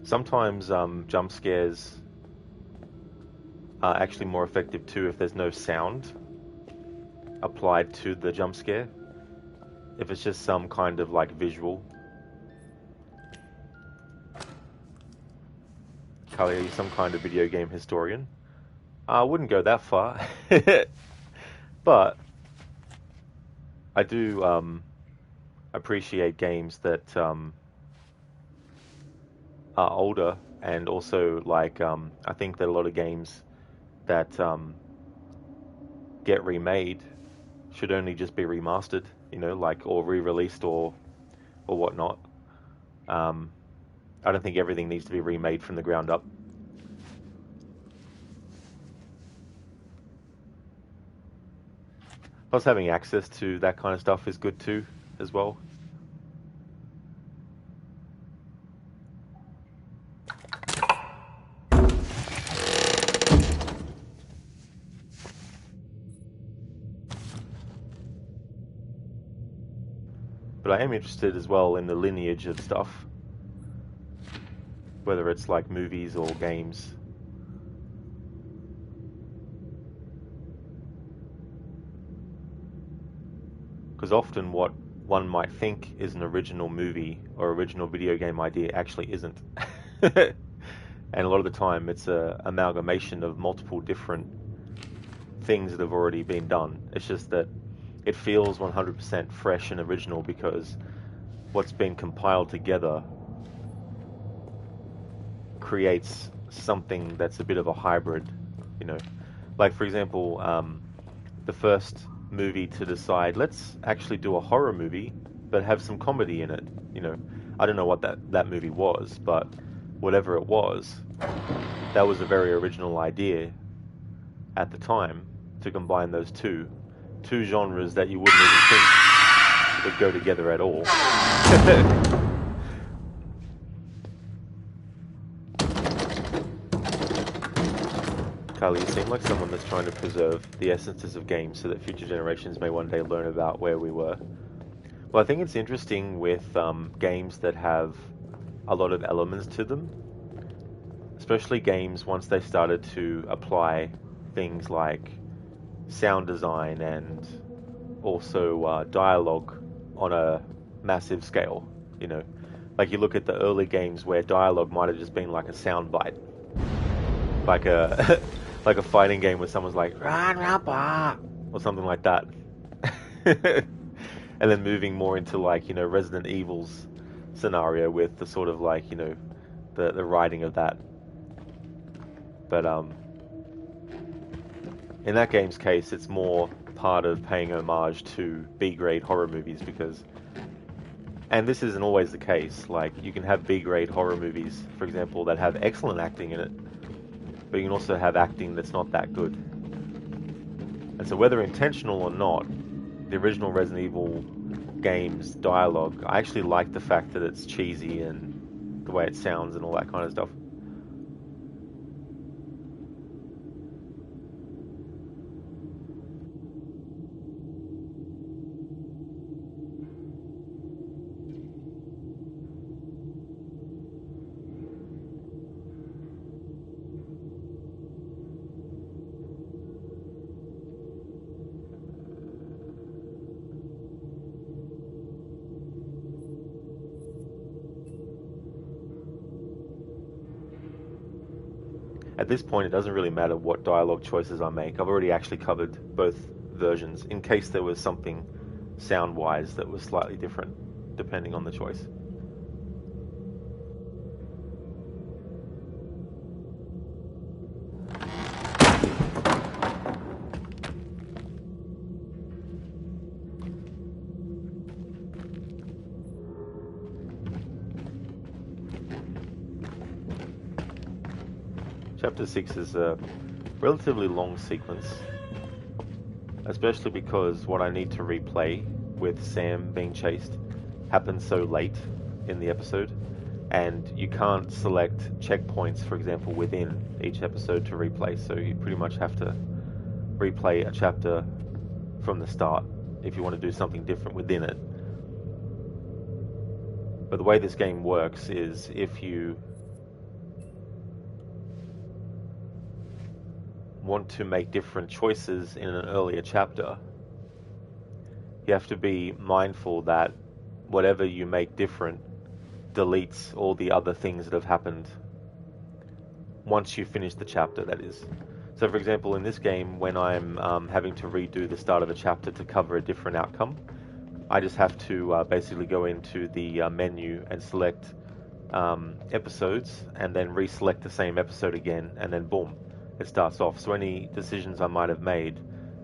Sometimes jump scares are actually more effective too if there's no sound applied to the jump scare. If it's just some kind of like visual. Kali, are you some kind of video game historian? I wouldn't go that far. But I do appreciate games that are older, and also like I think that a lot of games that get remade should only just be remastered, you know, like, or re-released or whatnot. I don't think everything needs to be remade from the ground up. Plus, having access to that kind of stuff is good too, as well. But I am interested as well in the lineage of stuff, whether it's like movies or games. Because often what one might think is an original movie or original video game idea actually isn't. And a lot of the time it's an amalgamation of multiple different things that have already been done. It's just that it feels 100% fresh and original because what's been compiled together creates something that's a bit of a hybrid, you know. Like, for example, the first movie to decide, let's actually do a horror movie, but have some comedy in it, you know. I don't know what that movie was, but whatever it was, that was a very original idea at the time to combine those two genres that you wouldn't even think would go together at all. Carly, you seem like someone that's trying to preserve the essences of games so that future generations may one day learn about where we were. Well, I think it's interesting with games that have a lot of elements to them, especially games once they started to apply things like sound design and also dialogue on a massive scale, you know. Like, you look at the early games where dialogue might have just been like a sound bite, like a like a fighting game where someone's like or something like that. And then moving more into, like, you know, Resident Evil's scenario with the sort of, like, you know, the writing of that. But in that game's case, it's more part of paying homage to B-grade horror movies, because, and this isn't always the case, like, you can have B-grade horror movies, for example, that have excellent acting in it, but you can also have acting that's not that good. And so whether intentional or not, the original Resident Evil game's dialogue, I actually like the fact that it's cheesy and the way it sounds and all that kind of stuff. At this point, it doesn't really matter what dialogue choices I make. I've already actually covered both versions in case there was something sound-wise that was slightly different, depending on the choice. Chapter 6 is a relatively long sequence, especially because what I need to replay with Sam being chased happens so late in the episode and you can't select checkpoints, for example, within each episode to replay. So you pretty much have to replay a chapter from the start if you want to do something different within it. But the way this game works is if you want to make different choices in an earlier chapter, you have to be mindful that whatever you make different deletes all the other things that have happened once you finish the chapter, that is. So for example, in this game, when I'm having to redo the start of a chapter to cover a different outcome, I just have to basically go into the menu and select episodes, and then reselect the same episode again, and then boom, it starts off. So any decisions I might have made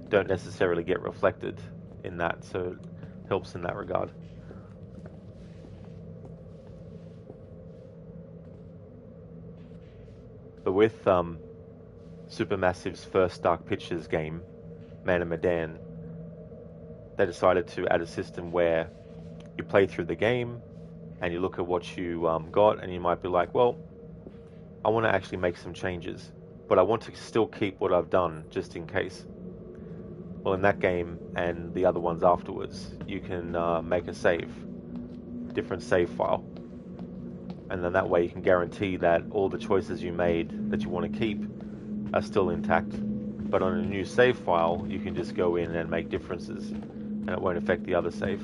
don't necessarily get reflected in that, so it helps in that regard. But with Supermassive's first Dark Pictures game, Man and Medan, they decided to add a system where you play through the game and you look at what you got, and you might be like, well, I want to actually make some changes, but I want to still keep what I've done just in case. Well, in that game and the other ones afterwards, you can make a save, different save file, and then that way you can guarantee that all the choices you made that you want to keep are still intact. But on a new save file, you can just go in and make differences, and it won't affect the other save.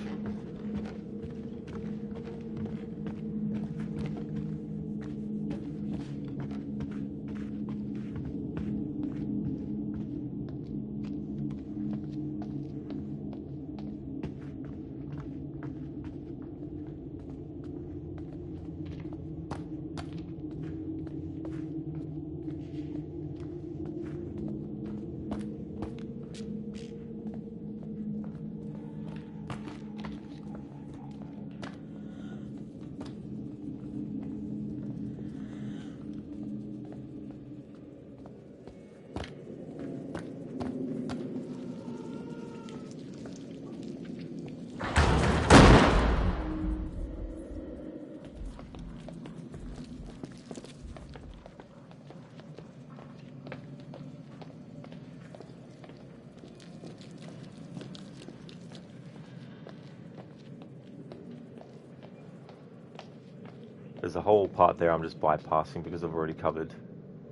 There's a whole part there I'm just bypassing because I've already covered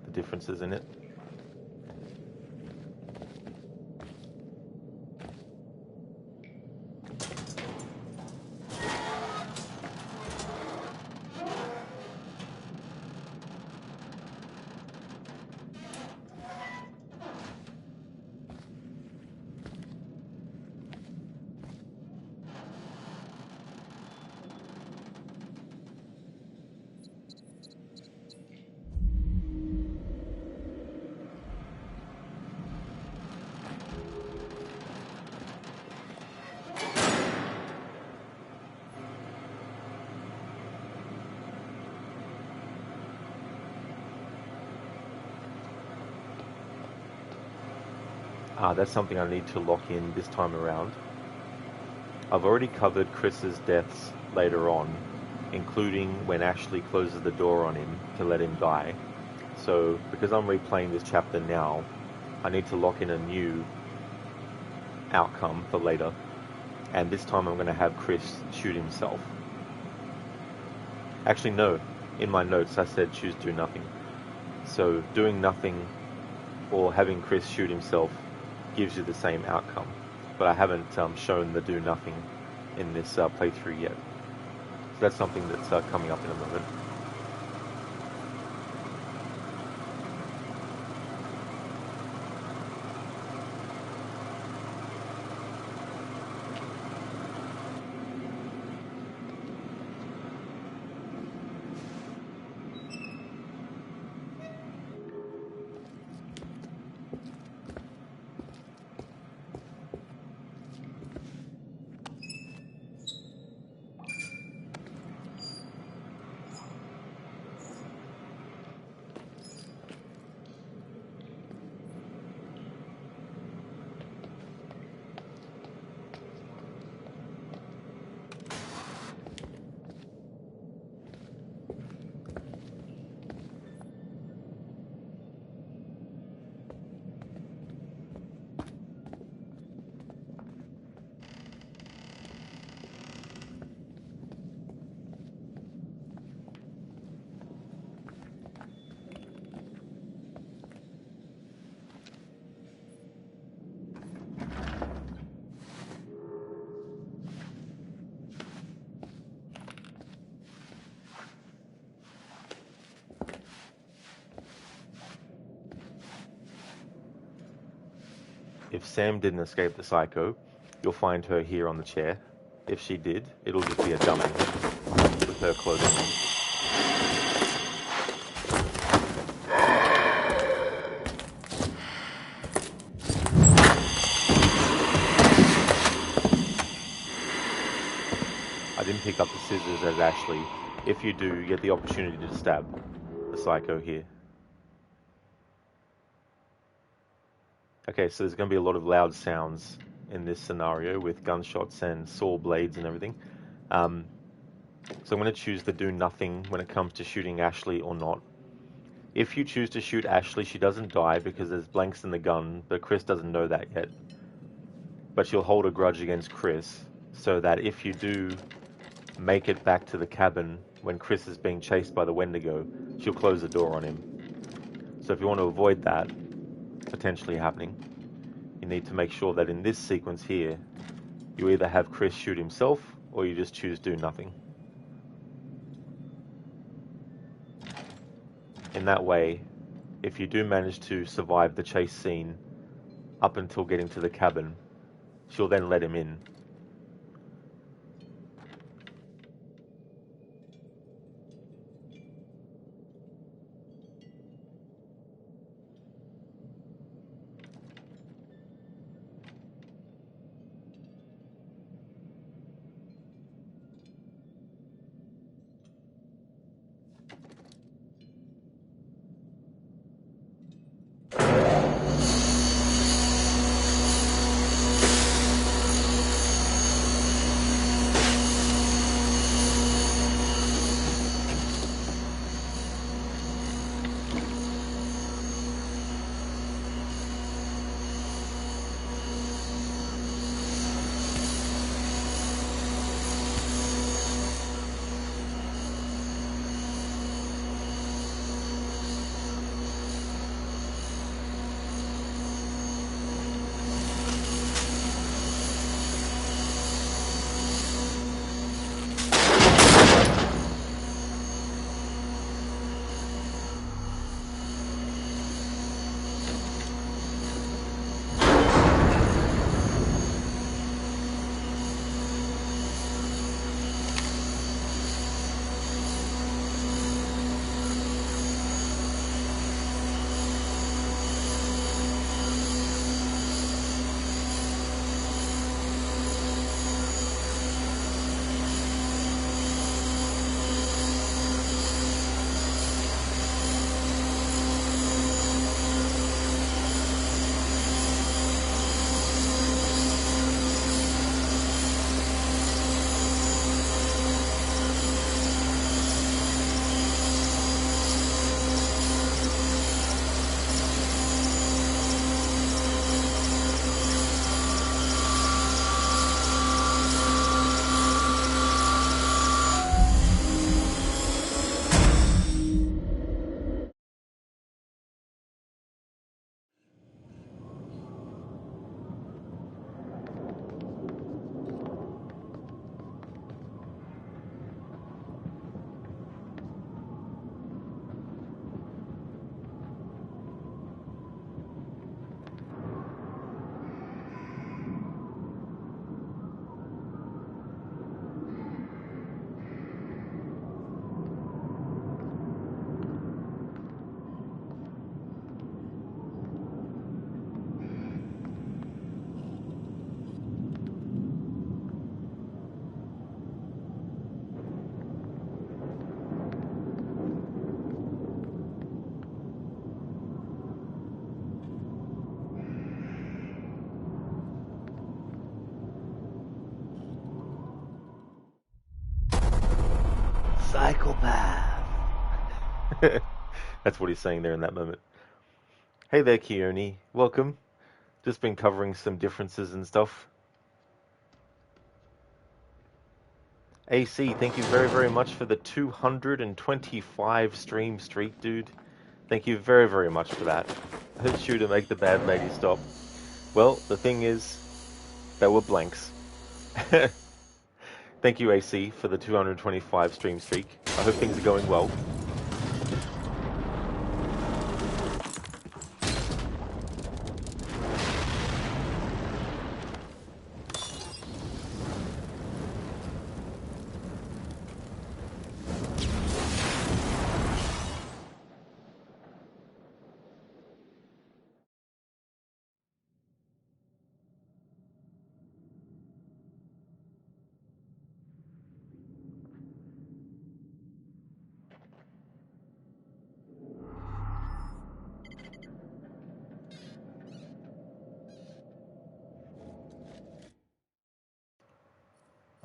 the differences in it. That's something I need to lock in this time around. I've already covered Chris's deaths later on, including when Ashley closes the door on him to let him die. So, because I'm replaying this chapter now, I need to lock in a new outcome for later. And this time I'm going to have Chris shoot himself. Actually, no. In my notes I said choose do nothing. So, doing nothing or having Chris shoot himself gives you the same outcome, but I haven't shown the do nothing in this playthrough yet. So that's something that's coming up in a moment. if Sam didn't escape the psycho, you'll find her here on the chair. If she did, it'll just be a dummy with her clothing on. I didn't pick up the scissors as Ashley. If you do, you get the opportunity to stab the psycho here. Okay, so there's going to be a lot of loud sounds in this scenario with gunshots and saw blades and everything. So I'm going to choose to do nothing when it comes to shooting Ashley or not. If you choose to shoot Ashley, she doesn't die because there's blanks in the gun, but Chris doesn't know that yet. But she'll hold a grudge against Chris, so that if you do make it back to the cabin when Chris is being chased by the Wendigo, she'll close the door on him. So if you want to avoid that potentially happening, you need to make sure that in this sequence here, you either have Chris shoot himself, or you just choose do nothing. In that way, if you do manage to survive the chase scene up until getting to the cabin, she'll then let him in. Psychopath. That's what he's saying there in that moment. Hey there, Keone. Welcome. Just been covering some differences and stuff. AC, thank you very, very much for the 225 stream streak, dude. Thank you very, very much for that. Hurt you to make the bad lady stop. Well, the thing is, there were blanks. Thank you, AC, for the 225 stream streak. I hope things are going well.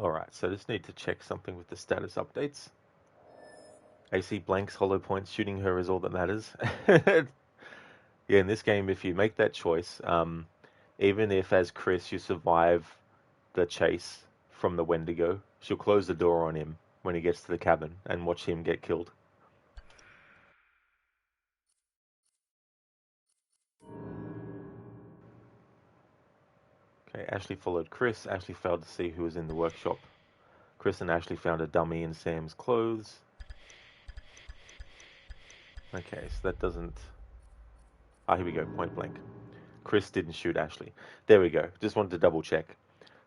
Alright, so I just need to check something with the status updates. AC blanks, hollow points, shooting her is all that matters. Yeah, in this game, if you make that choice, even if as Chris you survive the chase from the Wendigo, she'll close the door on him when he gets to the cabin and watch him get killed. Okay, Ashley followed Chris. Ashley failed to see who was in the workshop. Chris and Ashley found a dummy in Sam's clothes. Okay, so that doesn't... Ah, here we go, point blank. Chris didn't shoot Ashley. There we go, just wanted to double check.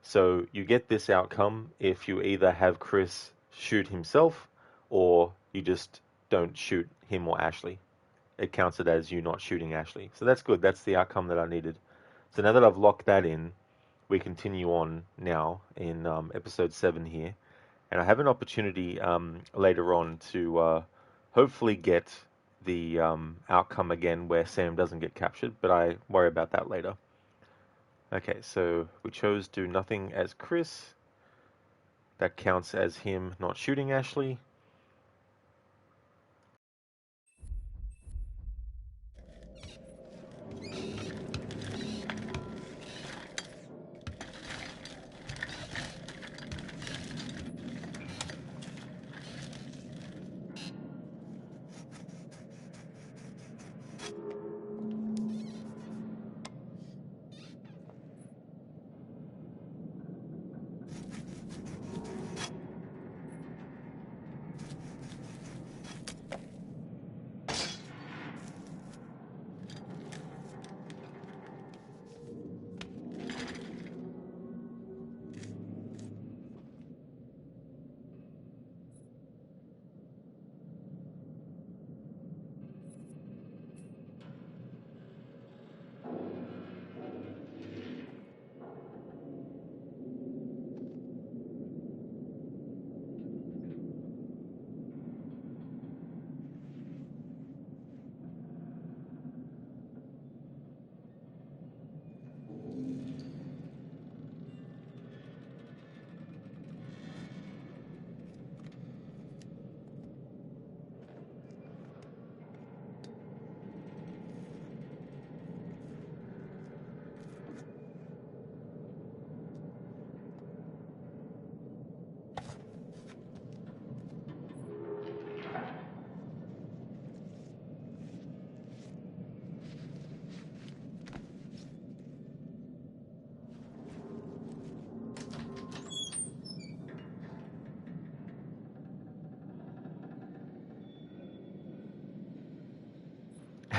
So you get this outcome if you either have Chris shoot himself or you just don't shoot him or Ashley. It counts it as you not shooting Ashley. So that's good, that's the outcome that I needed. So now that I've locked that in, we continue on now in episode 7 here. And I have an opportunity later on to hopefully get the outcome again where Sam doesn't get captured, but I worry about that later. Okay, so we chose do nothing as Chris. That counts as him not shooting Ashley.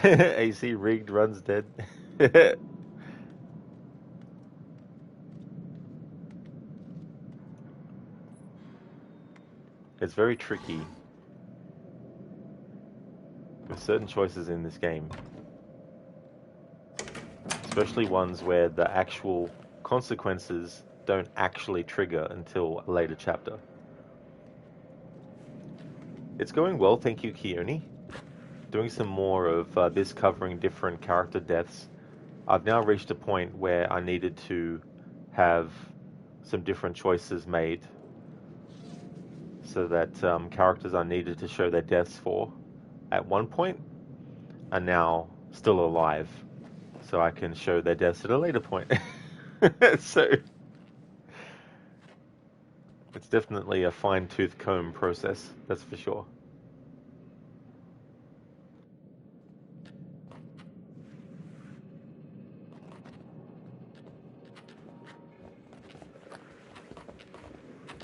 AC rigged, runs dead. It's very tricky with certain choices in this game, especially ones where the actual consequences don't actually trigger until a later chapter. It's going well, thank you, Keone. Doing some more of this covering different character deaths. I've now reached a point where I needed to have some different choices made so that characters I needed to show their deaths for at one point are now still alive, so I can show their deaths at a later point. So it's definitely a fine-tooth comb process, that's for sure.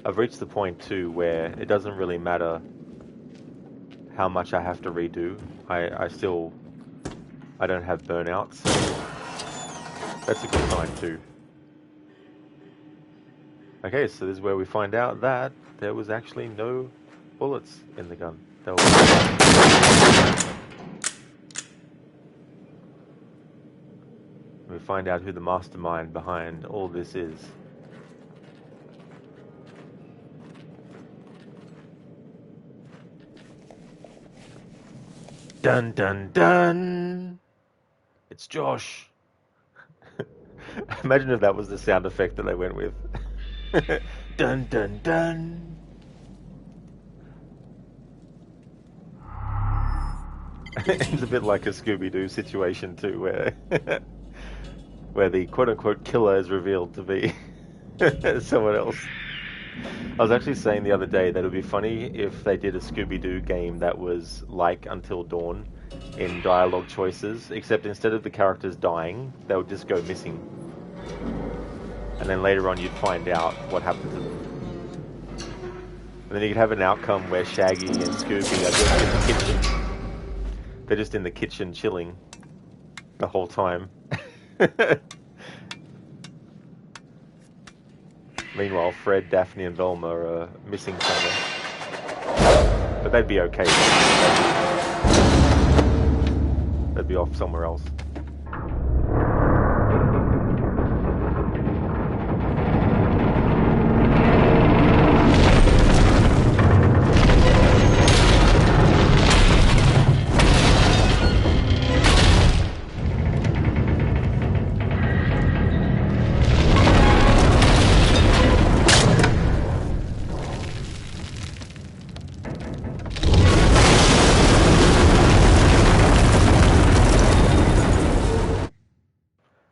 I've reached the point too where it doesn't really matter how much I have to redo. I don't have burnouts, so that's a good sign too. Okay, so this is where we find out that there was actually no bullets in the gun. We find out who the mastermind behind all this is. Dun dun dun! It's Josh. Imagine if that was the sound effect that they went with. Dun dun dun. It's a bit like a Scooby-Doo situation too, where where the quote-unquote killer is revealed to be someone else. I was actually saying the other day that it would be funny if they did a Scooby-Doo game that was like Until Dawn in dialogue choices, except instead of the characters dying, they would just go missing. And then later on you'd find out what happened to them. And then you could have an outcome where Shaggy and Scooby are just in the kitchen. They're just in the kitchen chilling the whole time. Meanwhile, Fred, Daphne, and Velma are missing somewhere. But they'd be okay. They'd be off somewhere else.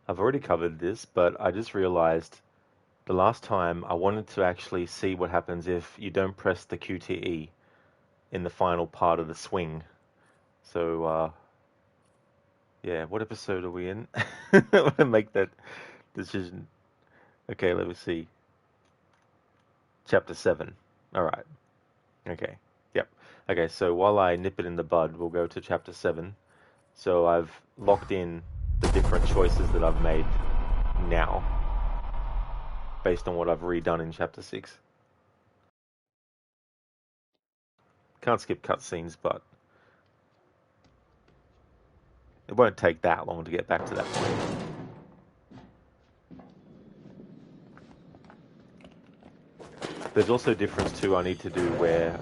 I've already covered this, but I just realized the last time I wanted to actually see what happens if you don't press the QTE in the final part of the swing. So, yeah, what episode are we in? I want to make that decision. Okay, let me see. Chapter 7. Alright. Okay. Yep. Okay, so while I nip it in the bud, we'll go to Chapter 7. So I've locked in the different choices that I've made now, based on what I've redone in Chapter 6. Can't skip cutscenes, but it won't take that long to get back to that point. There's also a difference too I need to do where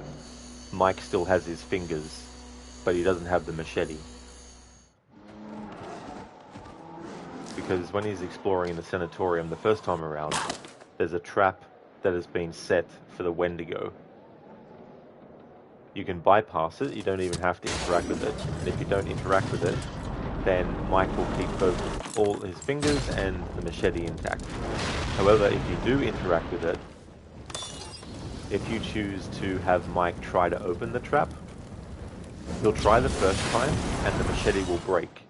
Mike still has his fingers, but he doesn't have the machete. Because when he's exploring in the sanatorium the first time around, there's a trap that has been set for the Wendigo. You can bypass it, you don't even have to interact with it. And if you don't interact with it, then Mike will keep both all his fingers and the machete intact. However, if you do interact with it, if you choose to have Mike try to open the trap, he'll try the first time and the machete will break.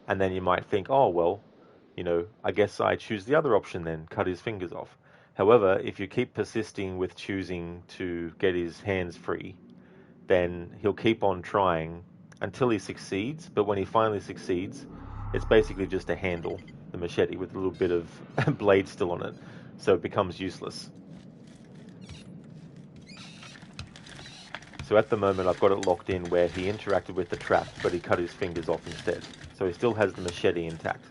And then you might think, oh well, you know, I guess I choose the other option then, cut his fingers off. However, if you keep persisting with choosing to get his hands free, then he'll keep on trying until he succeeds. But when he finally succeeds, it's basically just a handle, the machete, with a little bit of blade still on it. So it becomes useless. So at the moment I've got it locked in where he interacted with the trap, but he cut his fingers off instead. So he still has the machete intact,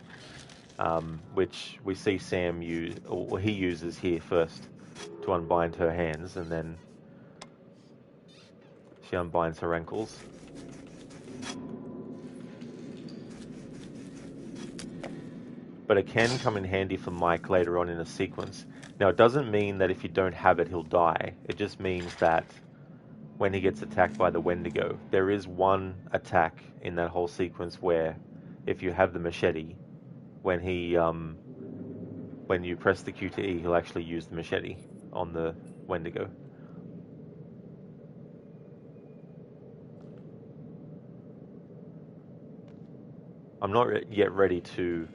which we see Sam use, or he uses here first to unbind her hands, and then she unbinds her ankles. But it can come in handy for Mike later on in a sequence. Now it doesn't mean that if you don't have it he'll die. It just means that when he gets attacked by the Wendigo, there is one attack in that whole sequence where if you have the machete, when you press the QTE, he'll actually use the machete on the Wendigo. I'm not yet ready to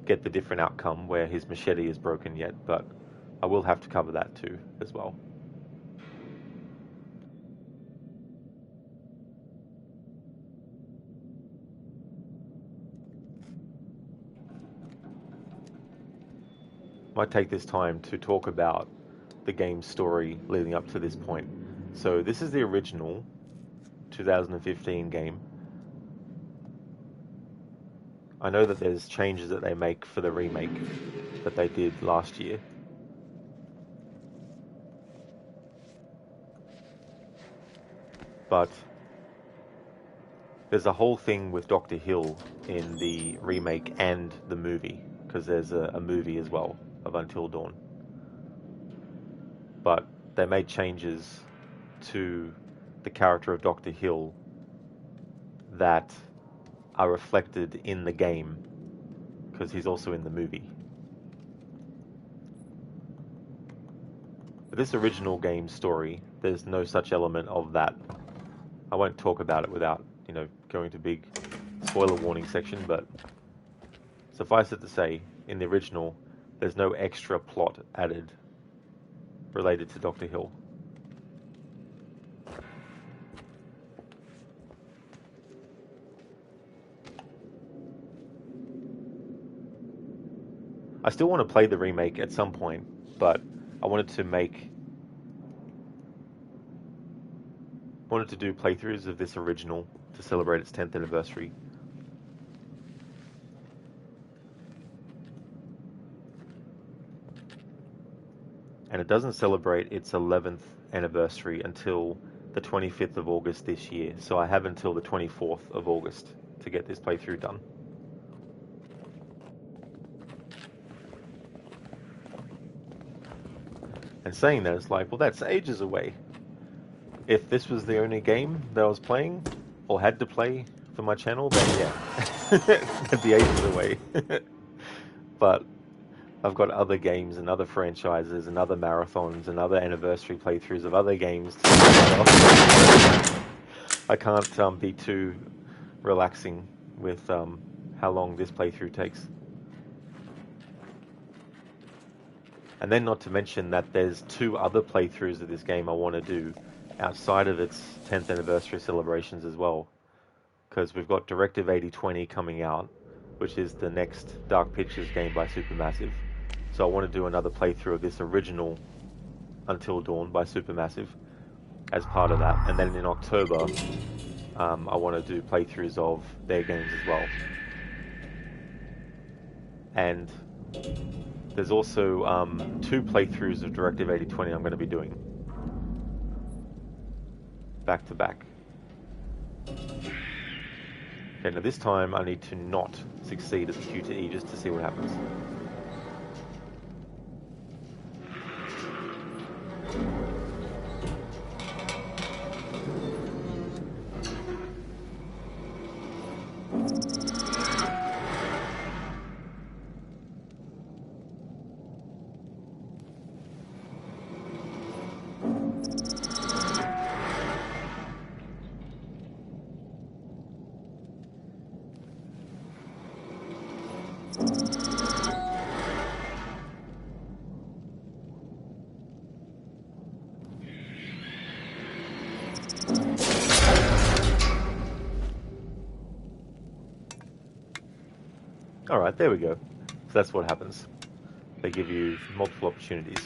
get the different outcome where his machete is broken yet, but I will have to cover that too as well. Might take this time to talk about the game's story leading up to this point. So this is the original 2015 game. I know that there's changes that they make for the remake that they did last year. But there's a whole thing with Dr. Hill in the remake and the movie, because there's a movie as well of Until Dawn. but they made changes to the character of Dr. Hill that are reflected in the game, because he's also in the movie. But this original game story, there's no such element of that. I won't talk about it without, going to big spoiler warning section, but suffice it to say, in the original, there's no extra plot added related to Dr. Hill. I still want to play the remake at some point, but I wanted to do playthroughs of this original to celebrate its 10th anniversary. And it doesn't celebrate its 11th anniversary until the 25th of August this year, so I have until the 24th of August to get this playthrough done. And saying that, it's like, well, that's ages away. If this was the only game that I was playing, or had to play for my channel, then yeah, that'd be ages away. But I've got other games and other franchises and other marathons and other anniversary playthroughs of other games to I can't be too relaxing with how long this playthrough takes. And then not to mention that there's 2 other playthroughs of this game I want to do outside of its 10th anniversary celebrations as well. Because we've got Directive 8020 coming out, which is the next Dark Pictures game by Supermassive. So I want to do another playthrough of this original Until Dawn by Supermassive as part of that. And then in October, I want to do playthroughs of their games as well. And there's also 2 playthroughs of Directive 8020 I'm going to be doing back to back. Okay, now this time I need to not succeed at the Q to E just to see what happens. Alright, there we go. So that's what happens. They give you multiple opportunities.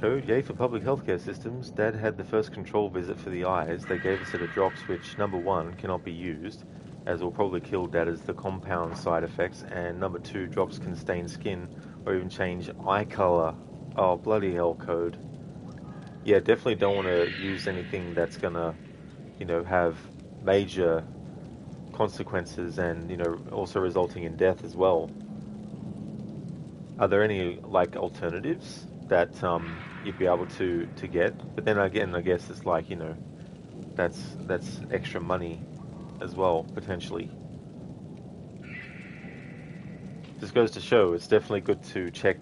Code, yay for public healthcare systems. Dad had the first control visit for the eyes. They gave a set of drops which, number 1, cannot be used, as it will probably kill Dad as the compound side effects, and number 2, drops can stain skin or even change eye color. Oh, bloody hell, Code. Yeah, definitely don't want to use anything that's gonna, have major consequences and, also resulting in death as well. Are there any, alternatives that you'd be able to get? But then again, I guess it's that's extra money as well, potentially. Just goes to show it's definitely good to check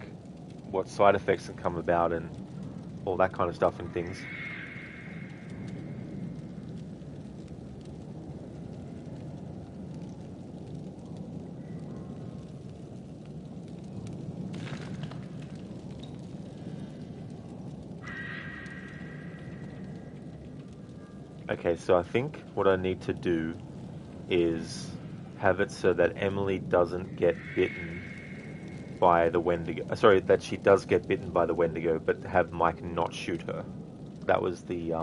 what side effects can come about and all that kind of stuff and things. Okay, so I think what I need to do is have it so that Emily doesn't get bitten by the Wendigo. Sorry, that she does get bitten by the Wendigo, but have Mike not shoot her. That was the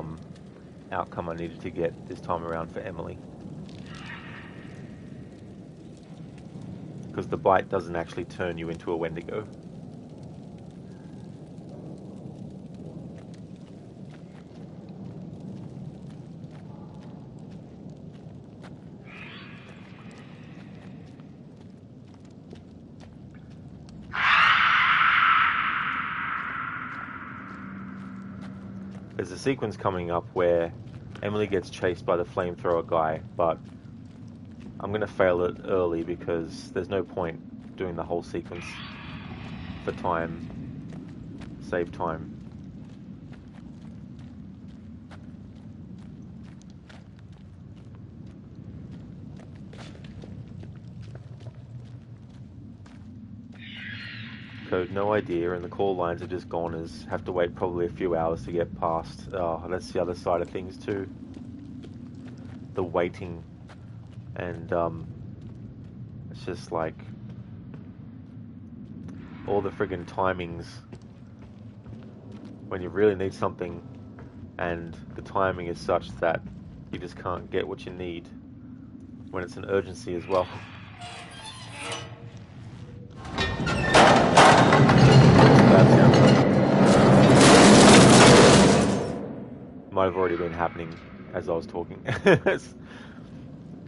outcome I needed to get this time around for Emily. Because the bite doesn't actually turn you into a Wendigo. There's a sequence coming up where Emily gets chased by the flamethrower guy, but I'm going to fail it early because there's no point doing the whole sequence for time, save time. Code, no idea, and the call lines are just goners. Have to wait probably a few hours to get past. Oh, that's the other side of things too. The waiting, and it's just like all the friggin' timings when you really need something, and the timing is such that you just can't get what you need when it's an urgency as well. Might have already been happening as I was talking.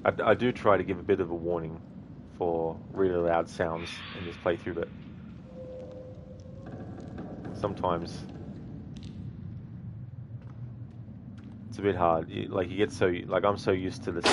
I do try to give a bit of a warning for really loud sounds in this playthrough, but sometimes it's a bit hard. You get so, like, I'm so used to this.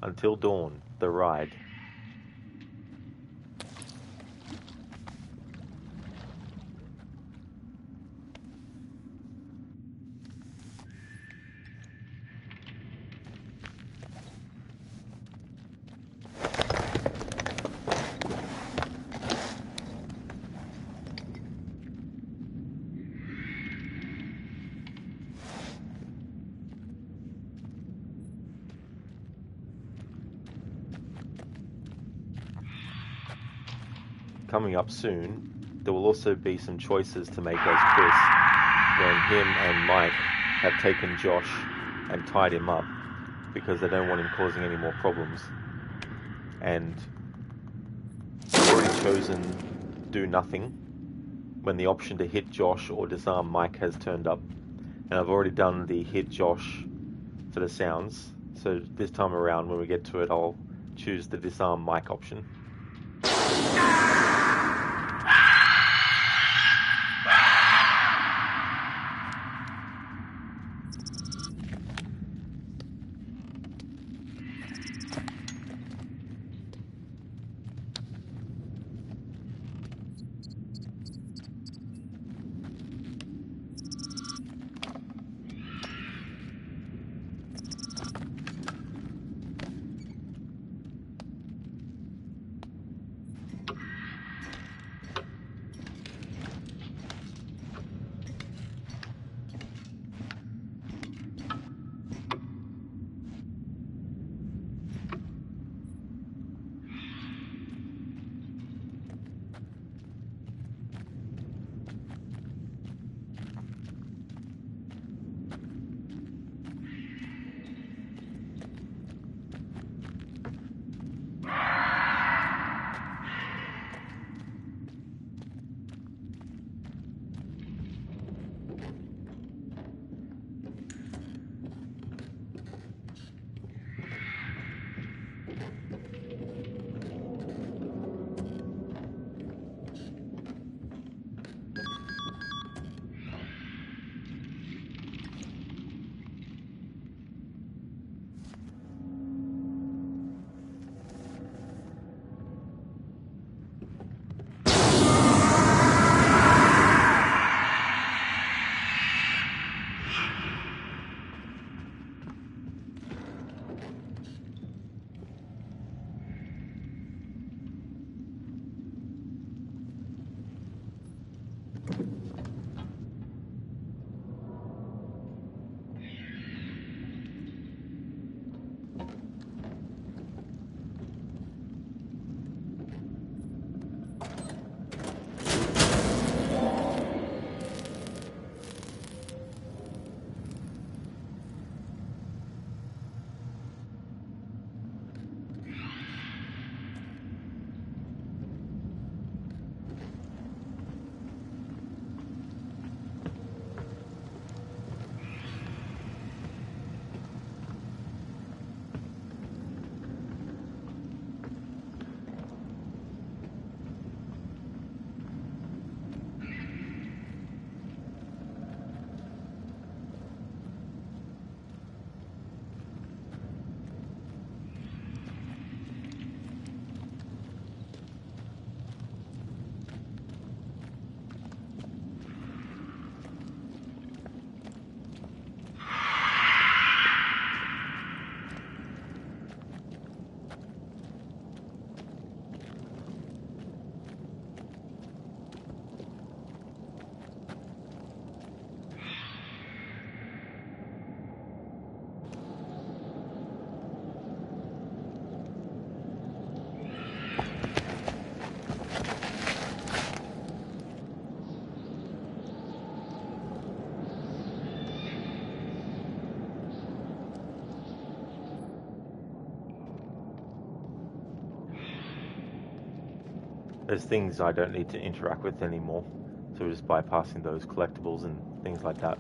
Until Dawn, the ride. Coming up soon, there will also be some choices to make as Chris when him and Mike have taken Josh and tied him up because they don't want him causing any more problems. And I've already chosen do nothing when the option to hit Josh or disarm Mike has turned up. And I've already done the hit Josh for the sounds. So this time around when we get to it, I'll choose the disarm Mike option. There's things I don't need to interact with anymore, so we're just bypassing those collectibles and things like that.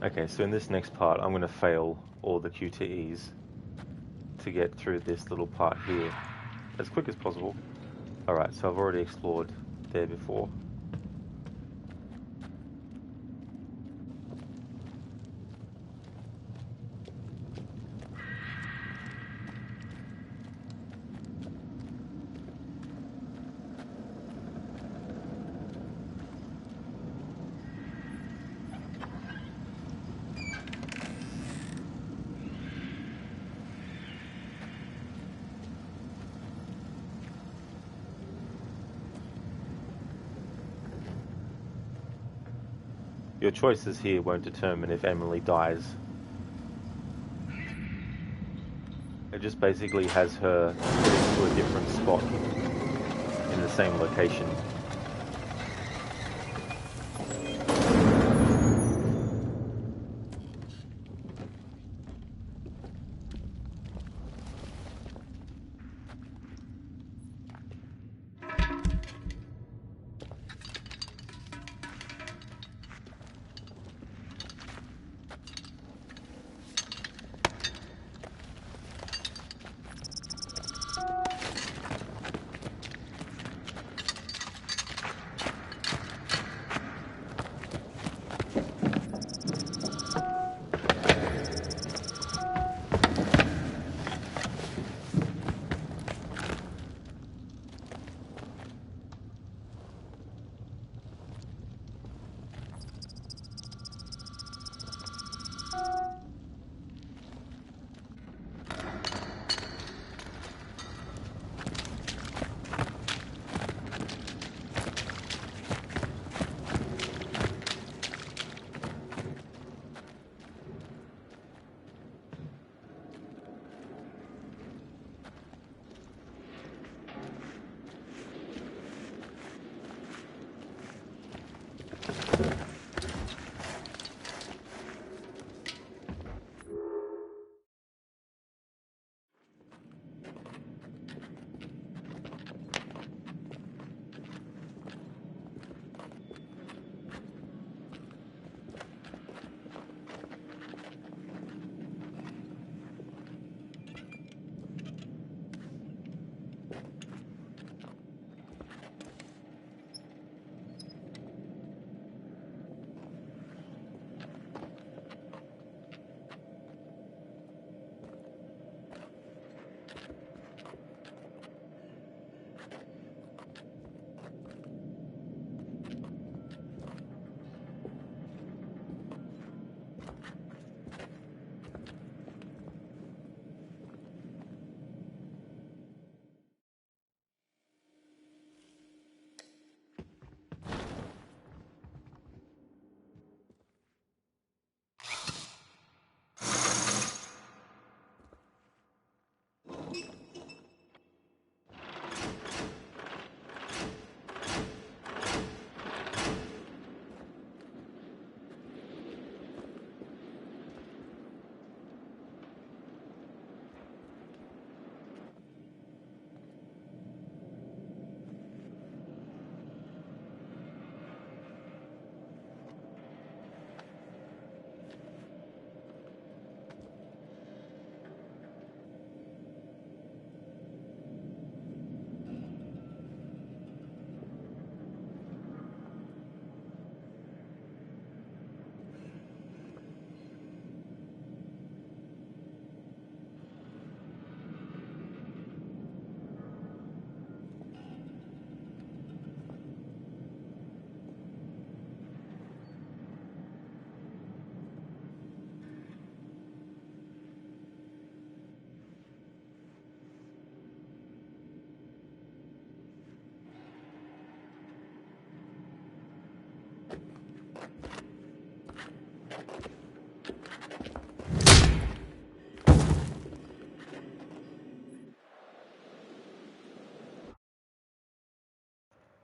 Okay, so in this next part, I'm going to fail all the QTEs to get through this little part here as quick as possible. Alright, so I've already explored there before. Your choices here won't determine if Emily dies. It just basically has her put into a different spot in the same location.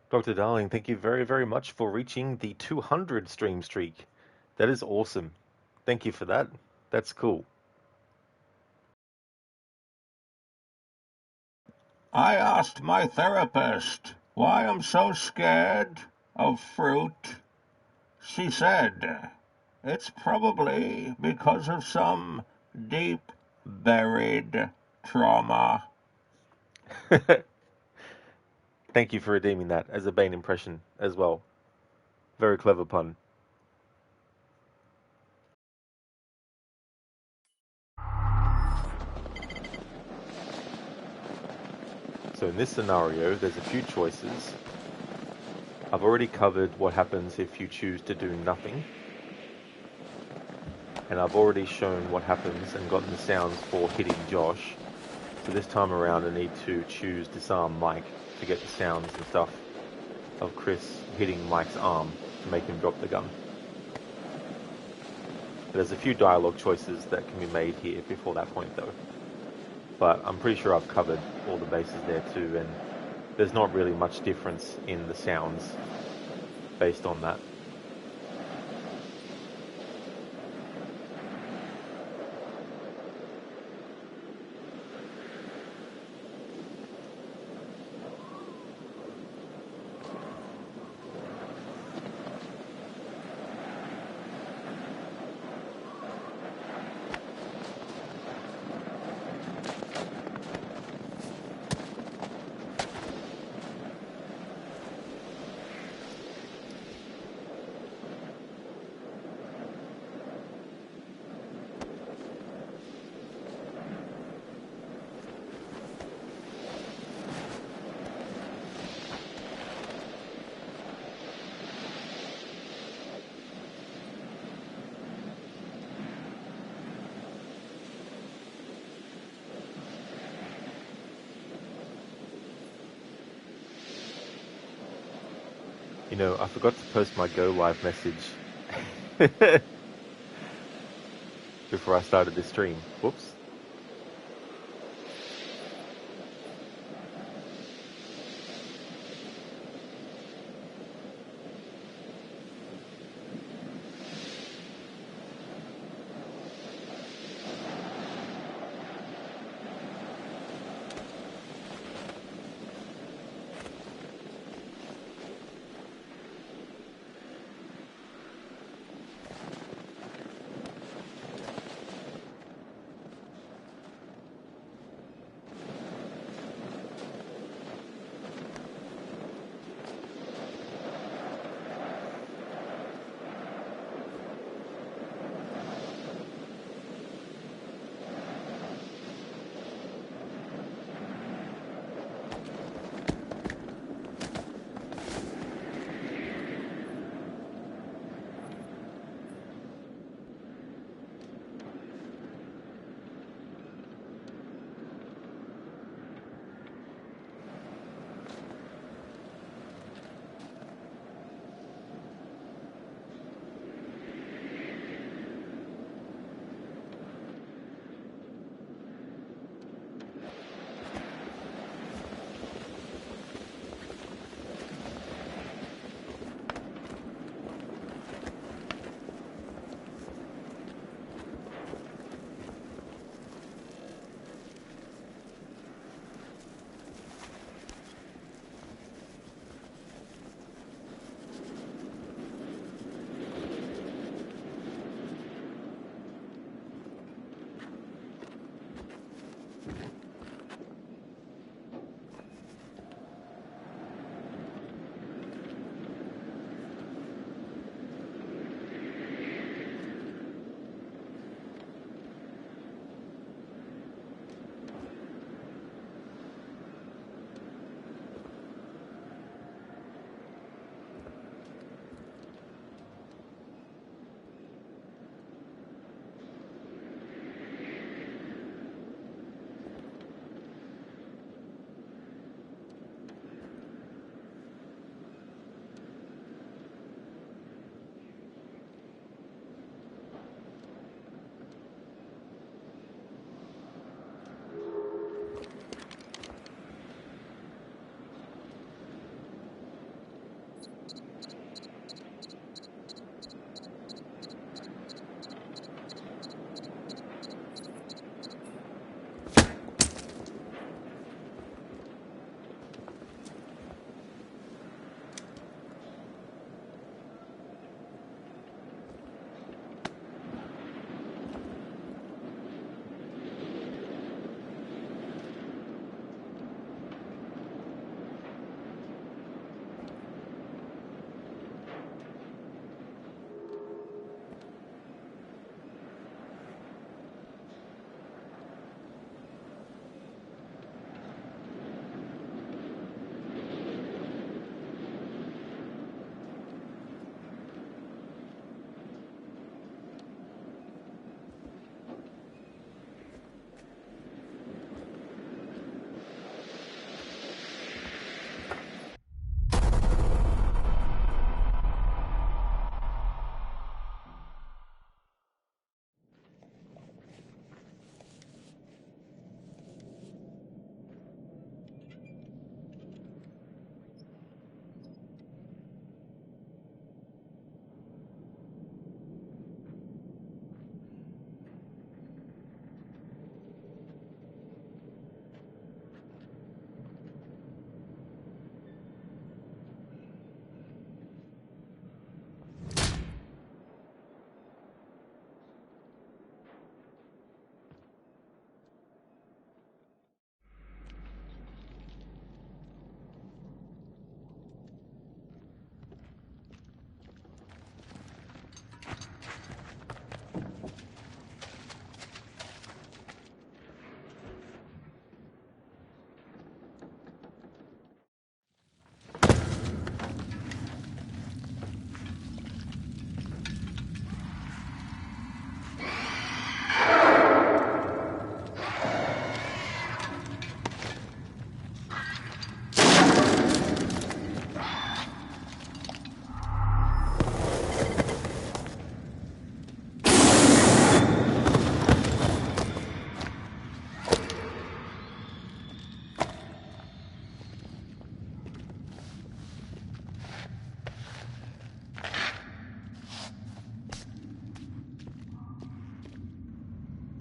Dr. Darling, thank you very, very much for reaching the 200 stream streak. That is awesome. Thank you for that. That's cool. I asked my therapist why I'm so scared of fruit. She said it's probably because of some deep buried trauma. Thank you for redeeming that as a Bane impression as well. Very clever pun. So in this scenario, there's a few choices. I've already covered what happens if you choose to do nothing. And I've already shown what happens and gotten the sounds for hitting Josh. So this time around I need to choose disarm Mike to get the sounds and stuff of Chris hitting Mike's arm to make him drop the gun. There's a few dialogue choices that can be made here before that point though. But I'm pretty sure I've covered all the bases there too, and there's not really much difference in the sounds based on that. You know, I forgot to post my go live message before I started this stream. Whoops.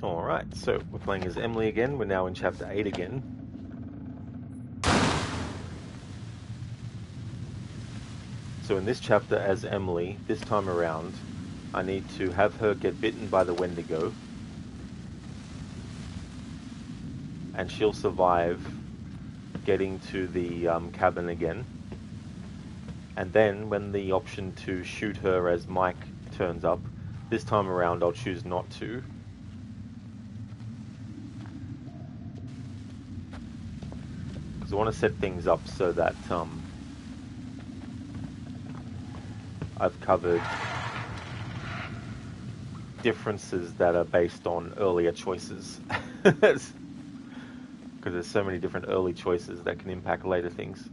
Alright, so we're playing as Emily again. We're now in chapter 8 again. So in this chapter as Emily, this time around, I need to have her get bitten by the Wendigo. And she'll survive getting to the cabin again. And then when the option to shoot her as Mike turns up, this time around I'll choose not to. Because I want to set things up so that I've covered differences that are based on earlier choices. Because there's so many different early choices that can impact later things.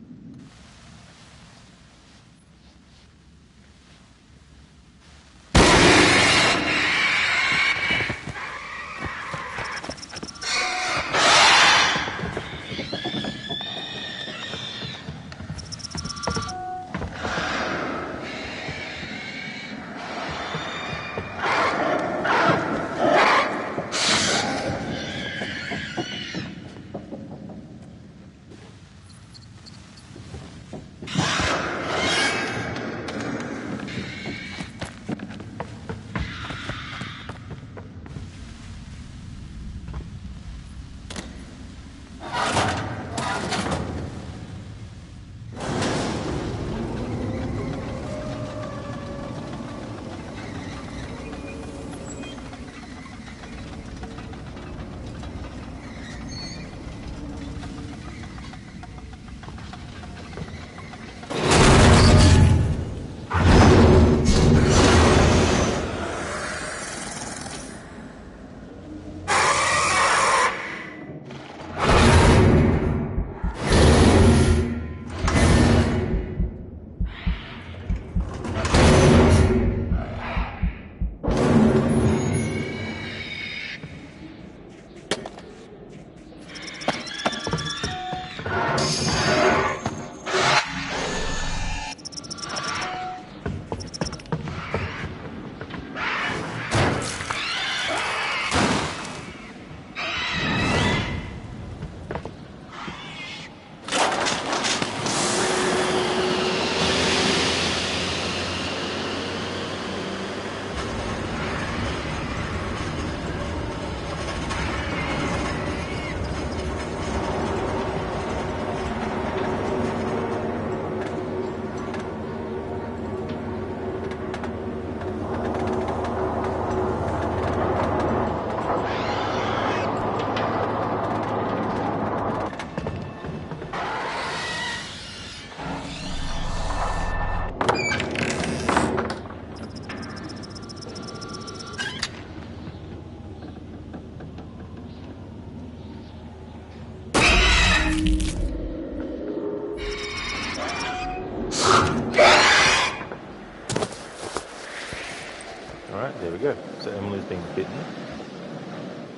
we go. So Emily's been bitten,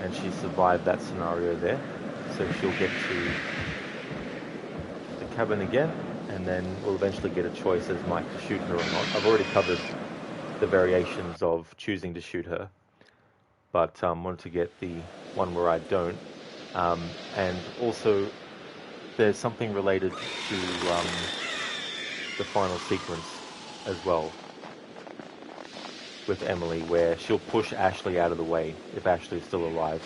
and she survived that scenario there. So she'll get to the cabin again, and then we'll eventually get a choice as Mike to shoot her or not. I've already covered the variations of choosing to shoot her, but wanted to get the one where I don't. And also, there's something related to the final sequence as well with Emily, where she'll push Ashley out of the way if Ashley's still alive.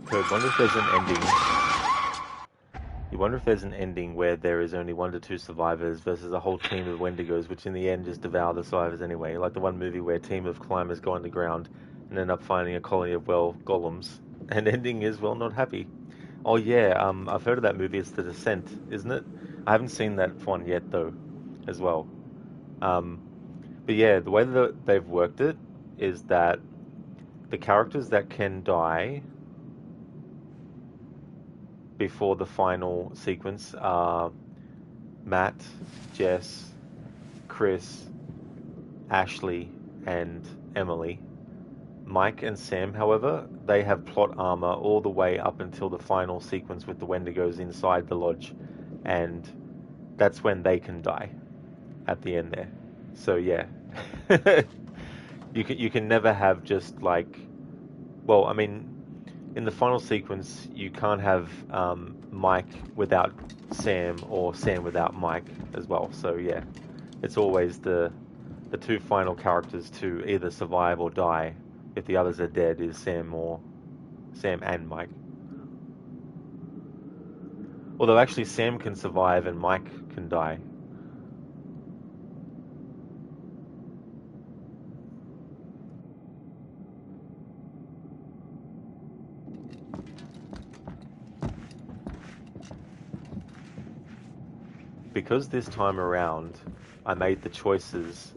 Code, wonder if there's an ending. You wonder if there's an ending where there is only 1 to 2 survivors versus a whole team of Wendigos, which in the end just devour the survivors anyway. Like the one movie where a team of climbers go underground and end up finding a colony of, well, golems. And ending is, well, not happy. Oh yeah, I've heard of that movie. It's The Descent, isn't it? I haven't seen that one yet though, as well. Um, but yeah, the way that they've worked it is that the characters that can die before the final sequence are Matt, Jess, Chris, Ashley, and Emily. Mike and Sam, however, they have plot armor all the way up until the final sequence with the Wendigos inside the lodge, and that's when they can die at the end there. So yeah, you can never have just like, well, I mean, in the final sequence, you can't have Mike without Sam or Sam without Mike as well. So yeah, it's always the two final characters to either survive or die. If the others are dead, is Sam and Mike. Although actually Sam can survive and Mike can die. Because this time around, I made the choices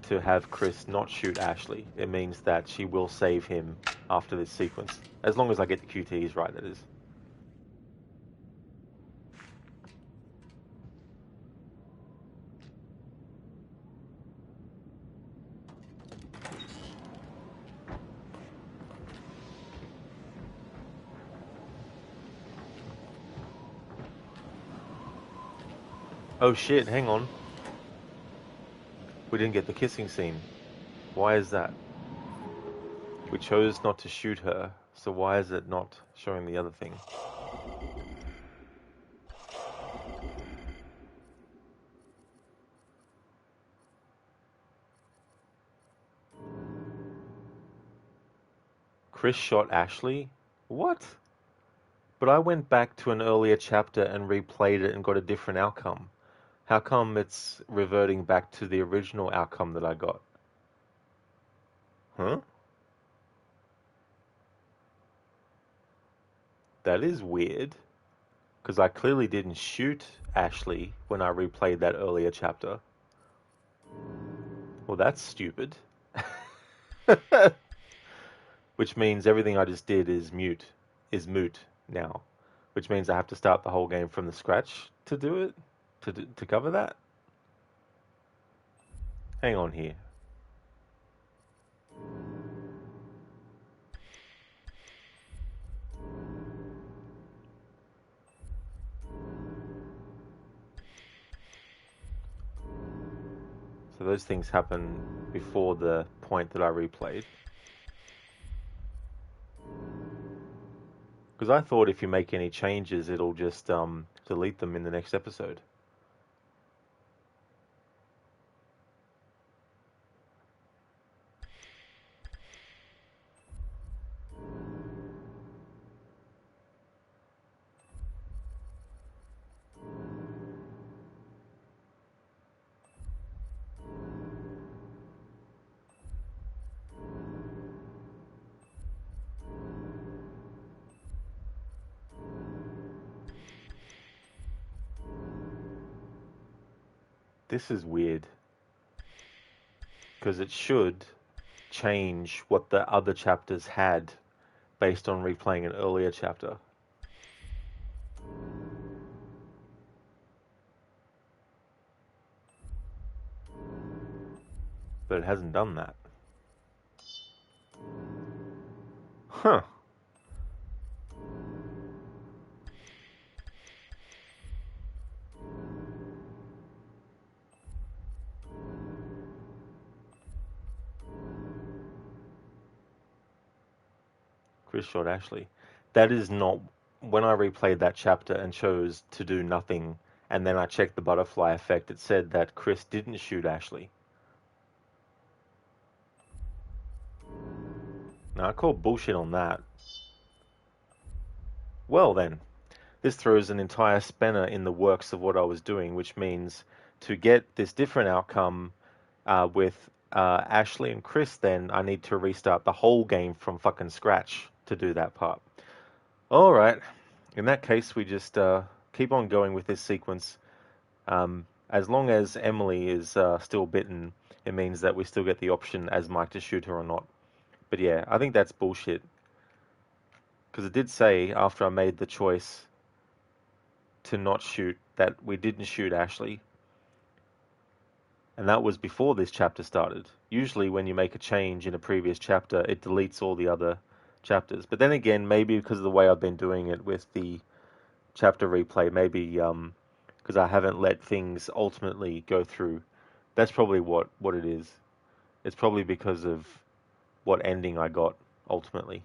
to have Chris not shoot Ashley. It means that she will save him after this sequence. As long as I get the QTEs right, that is. Oh shit, hang on. We didn't get the kissing scene. Why is that? We chose not to shoot her, so why is it not showing the other thing? Chris shot Ashley? What? But I went back to an earlier chapter and replayed it and got a different outcome. How come it's reverting back to the original outcome that I got? Huh? That is weird. Because I clearly didn't shoot Ashley when I replayed that earlier chapter. Well, that's stupid. Which means everything I just did is moot now. Which means I have to start the whole game from the scratch to do it, to cover that. Hang on here. So those things happen before the point that I replayed. Because I thought if you make any changes, it'll just delete them in the next episode. This is weird. Because it should change what the other chapters had based on replaying an earlier chapter. But it hasn't done that. Huh. Chris shot Ashley. That is not... When I replayed that chapter and chose to do nothing, and then I checked the butterfly effect, it said that Chris didn't shoot Ashley. Now, I call bullshit on that. Well then, this throws an entire spanner in the works of what I was doing, which means to get this different outcome with Ashley and Chris, then I need to restart the whole game from fucking scratch to do that part. All right. In that case, we just keep on going with this sequence. As long as Emily is still bitten, it means that we still get the option as Mike to shoot her or not. But yeah, I think that's bullshit. Because it did say after I made the choice to not shoot that we didn't shoot Ashley. And that was before this chapter started. Usually when you make a change in a previous chapter, it deletes all the other chapters. But then again, maybe because of the way I've been doing it with the chapter replay, maybe because I haven't let things ultimately go through. That's probably what it is. It's probably because of what ending I got ultimately.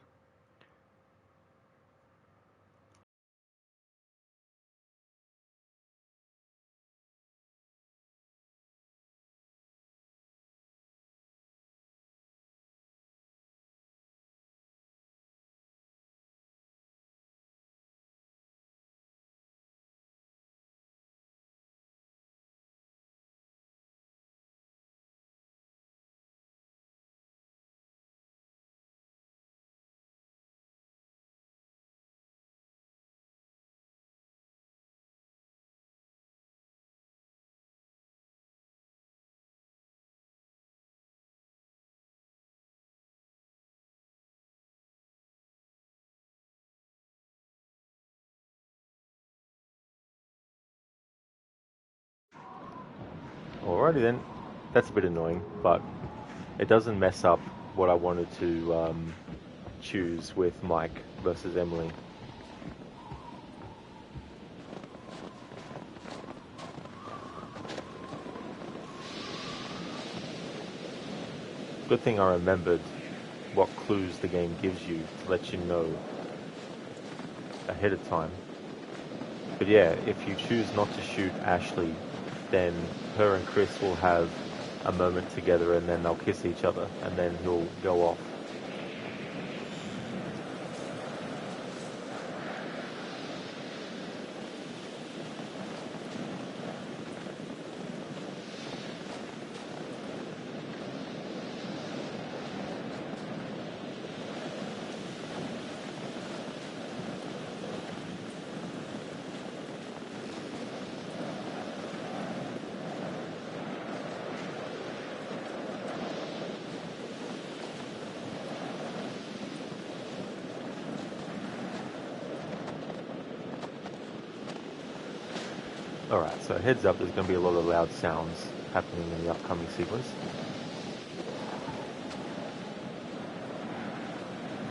Alrighty then. That's a bit annoying, but it doesn't mess up what I wanted to choose with Mike versus Emily. Good thing I remembered what clues the game gives you to let you know ahead of time. But yeah, if you choose not to shoot Ashley, then her and Chris will have a moment together and then they'll kiss each other and then he'll go off. Alright, so heads up, there's going to be a lot of loud sounds happening in the upcoming sequence.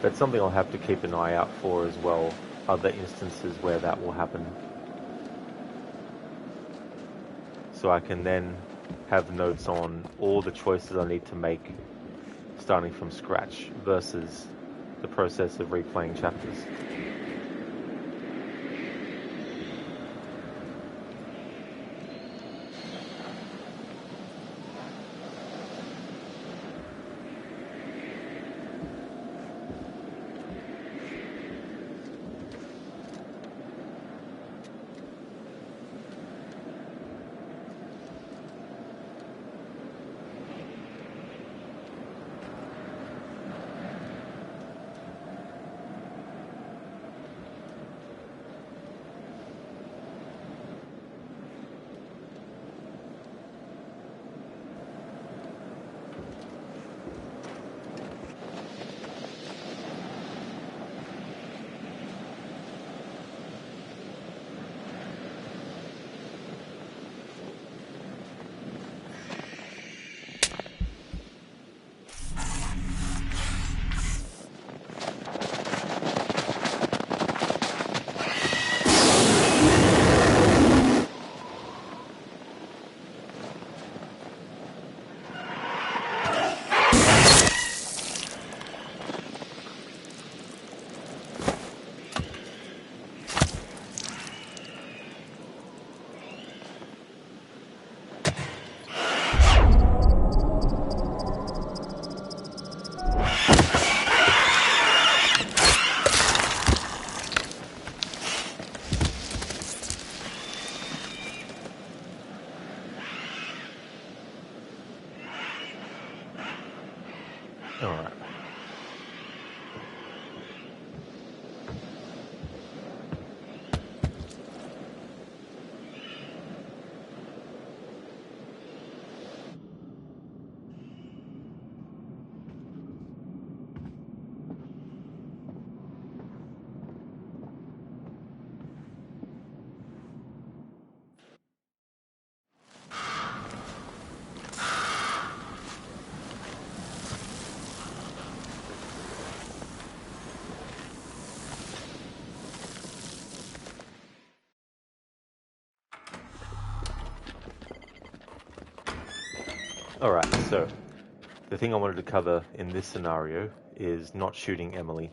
That's something I'll have to keep an eye out for as well, other instances where that will happen. So I can then have notes on all the choices I need to make starting from scratch versus the process of replaying chapters. Alright, so the thing I wanted to cover in this scenario is not shooting Emily.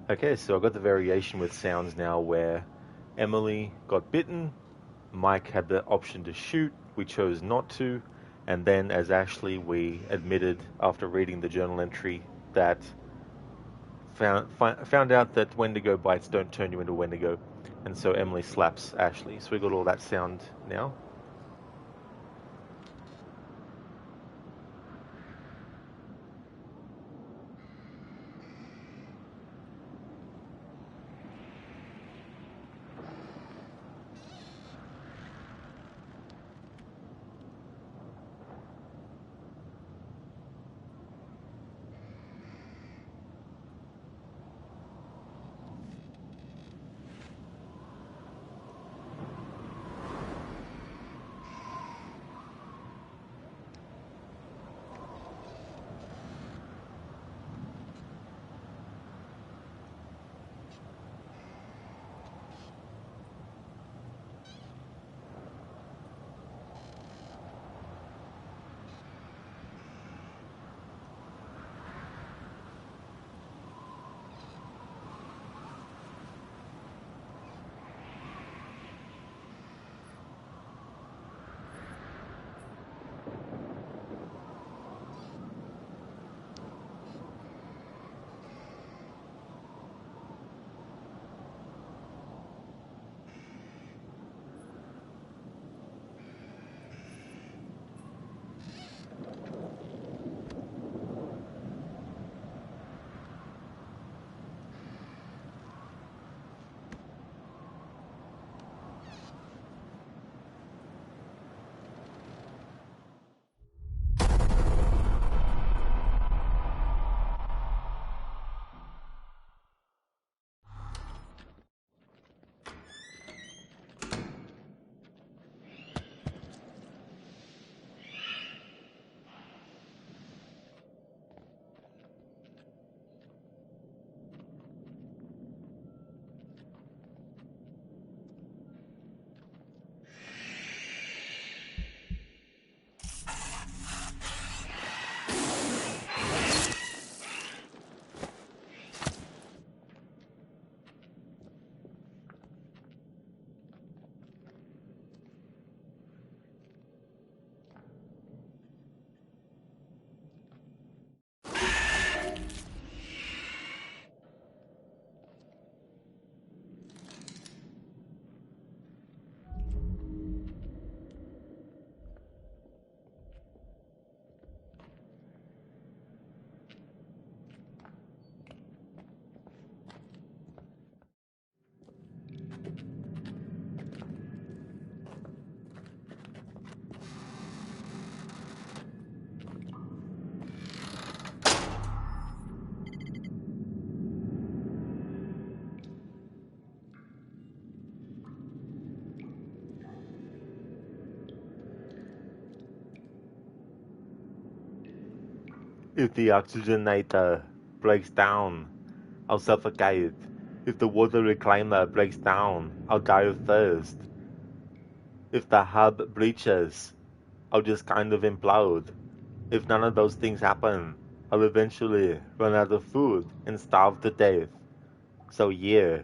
Okay, so I've got the variation with sounds now where Emily got bitten, Mike had the option to shoot, we chose not to, and then as Ashley, we admitted after reading the journal entry that found out that Wendigo bites don't turn you into Wendigo, and so Emily slaps Ashley. So we got all that sound now. If the oxygenator breaks down, I'll suffocate. If the water reclaimer breaks down, I'll die of thirst. If the hub breaches, I'll just kind of implode. If none of those things happen, I'll eventually run out of food and starve to death. So yeah.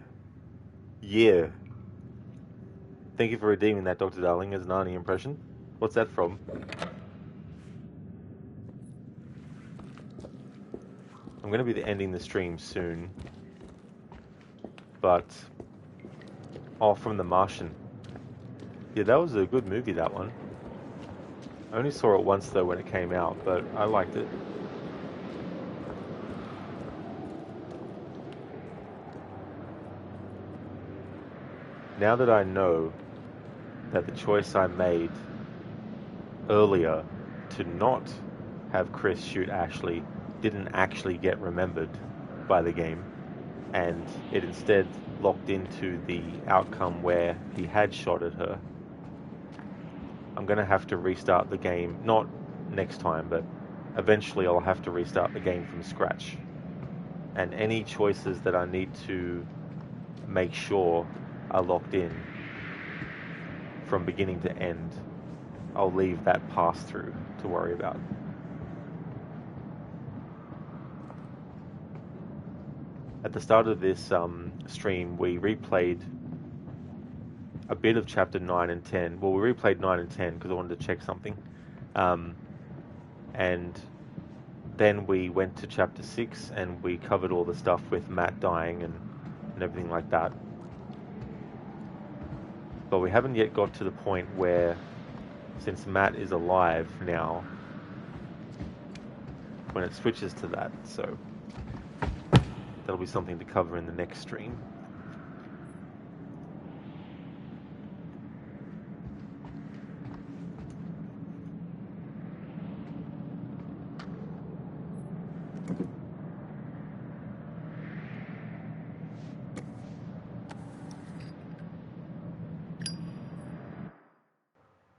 Thank you for redeeming that, Dr. Darling, as an Arnie impression. What's that from? I'm going to be ending the stream soon. But... oh, from The Martian. Yeah, that was a good movie, that one. I only saw it once, though, when it came out, but I liked it. Now that I know that the choice I made earlier to not have Chris shoot Ashley didn't actually get remembered by the game, and it instead locked into the outcome where he had shot at her, I'm going to have to restart the game, not next time, but eventually I'll have to restart the game from scratch. And any choices that I need to make sure are locked in from beginning to end, I'll leave that pass-through to worry about. at the start of this stream, we replayed a bit of chapter 9 and 10. Well, we replayed 9 and 10 because I wanted to check something. Um, and then we went to chapter 6 and we covered all the stuff with Matt dying and everything like that. But we haven't yet got to the point where, since Matt is alive now, when it switches to that. So that'll be something to cover in the next stream.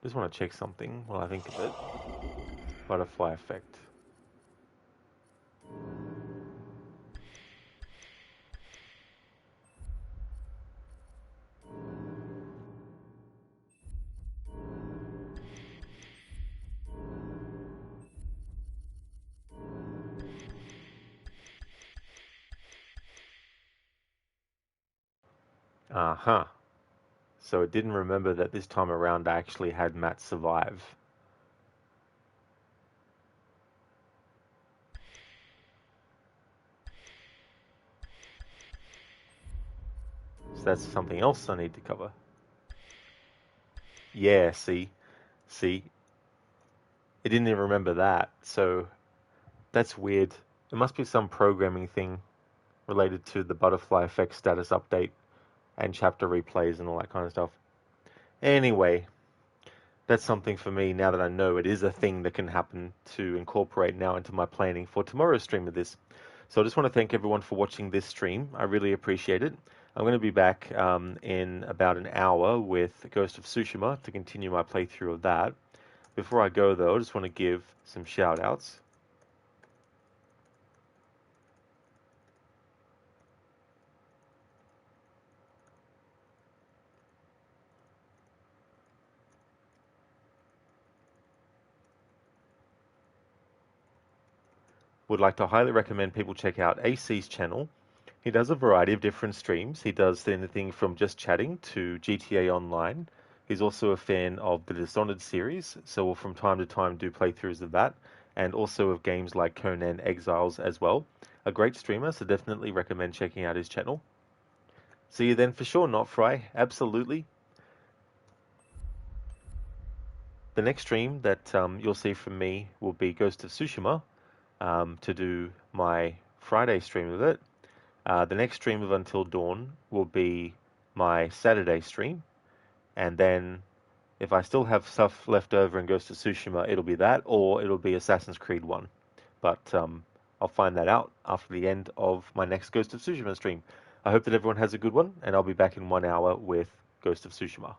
Just want to check something while I think of it. Butterfly effect. Uh-huh. So it didn't remember that this time around I actually had Matt survive. So that's something else I need to cover. Yeah, see? See? It didn't even remember that. So that's weird. It must be some programming thing related to the butterfly effect status update and chapter replays and all that kind of stuff. Anyway, that's something for me now that I know it is a thing that can happen to incorporate now into my planning for tomorrow's stream of this. So I just want to thank everyone for watching this stream. I really appreciate it. I'm going to be back in about an hour with Ghost of Tsushima to continue my playthrough of that. Before I go, though, I just want to give some shout-outs. Would like to highly recommend people check out AC's channel. He does a variety of different streams. He does anything from just chatting to GTA Online. He's also a fan of the Dishonored series, so we'll from time to time do playthroughs of that, and also of games like Conan Exiles as well. A great streamer, so definitely recommend checking out his channel. See you then for sure, Not Fry. Absolutely. The next stream that you'll see from me will be Ghost of Tsushima, to do my Friday stream of it. The next stream of Until Dawn will be my Saturday stream. And then if I still have stuff left over in Ghost of Tsushima, it'll be that, or it'll be Assassin's Creed 1. But I'll find that out after the end of my next Ghost of Tsushima stream. I hope that everyone has a good one, and I'll be back in 1 hour with Ghost of Tsushima.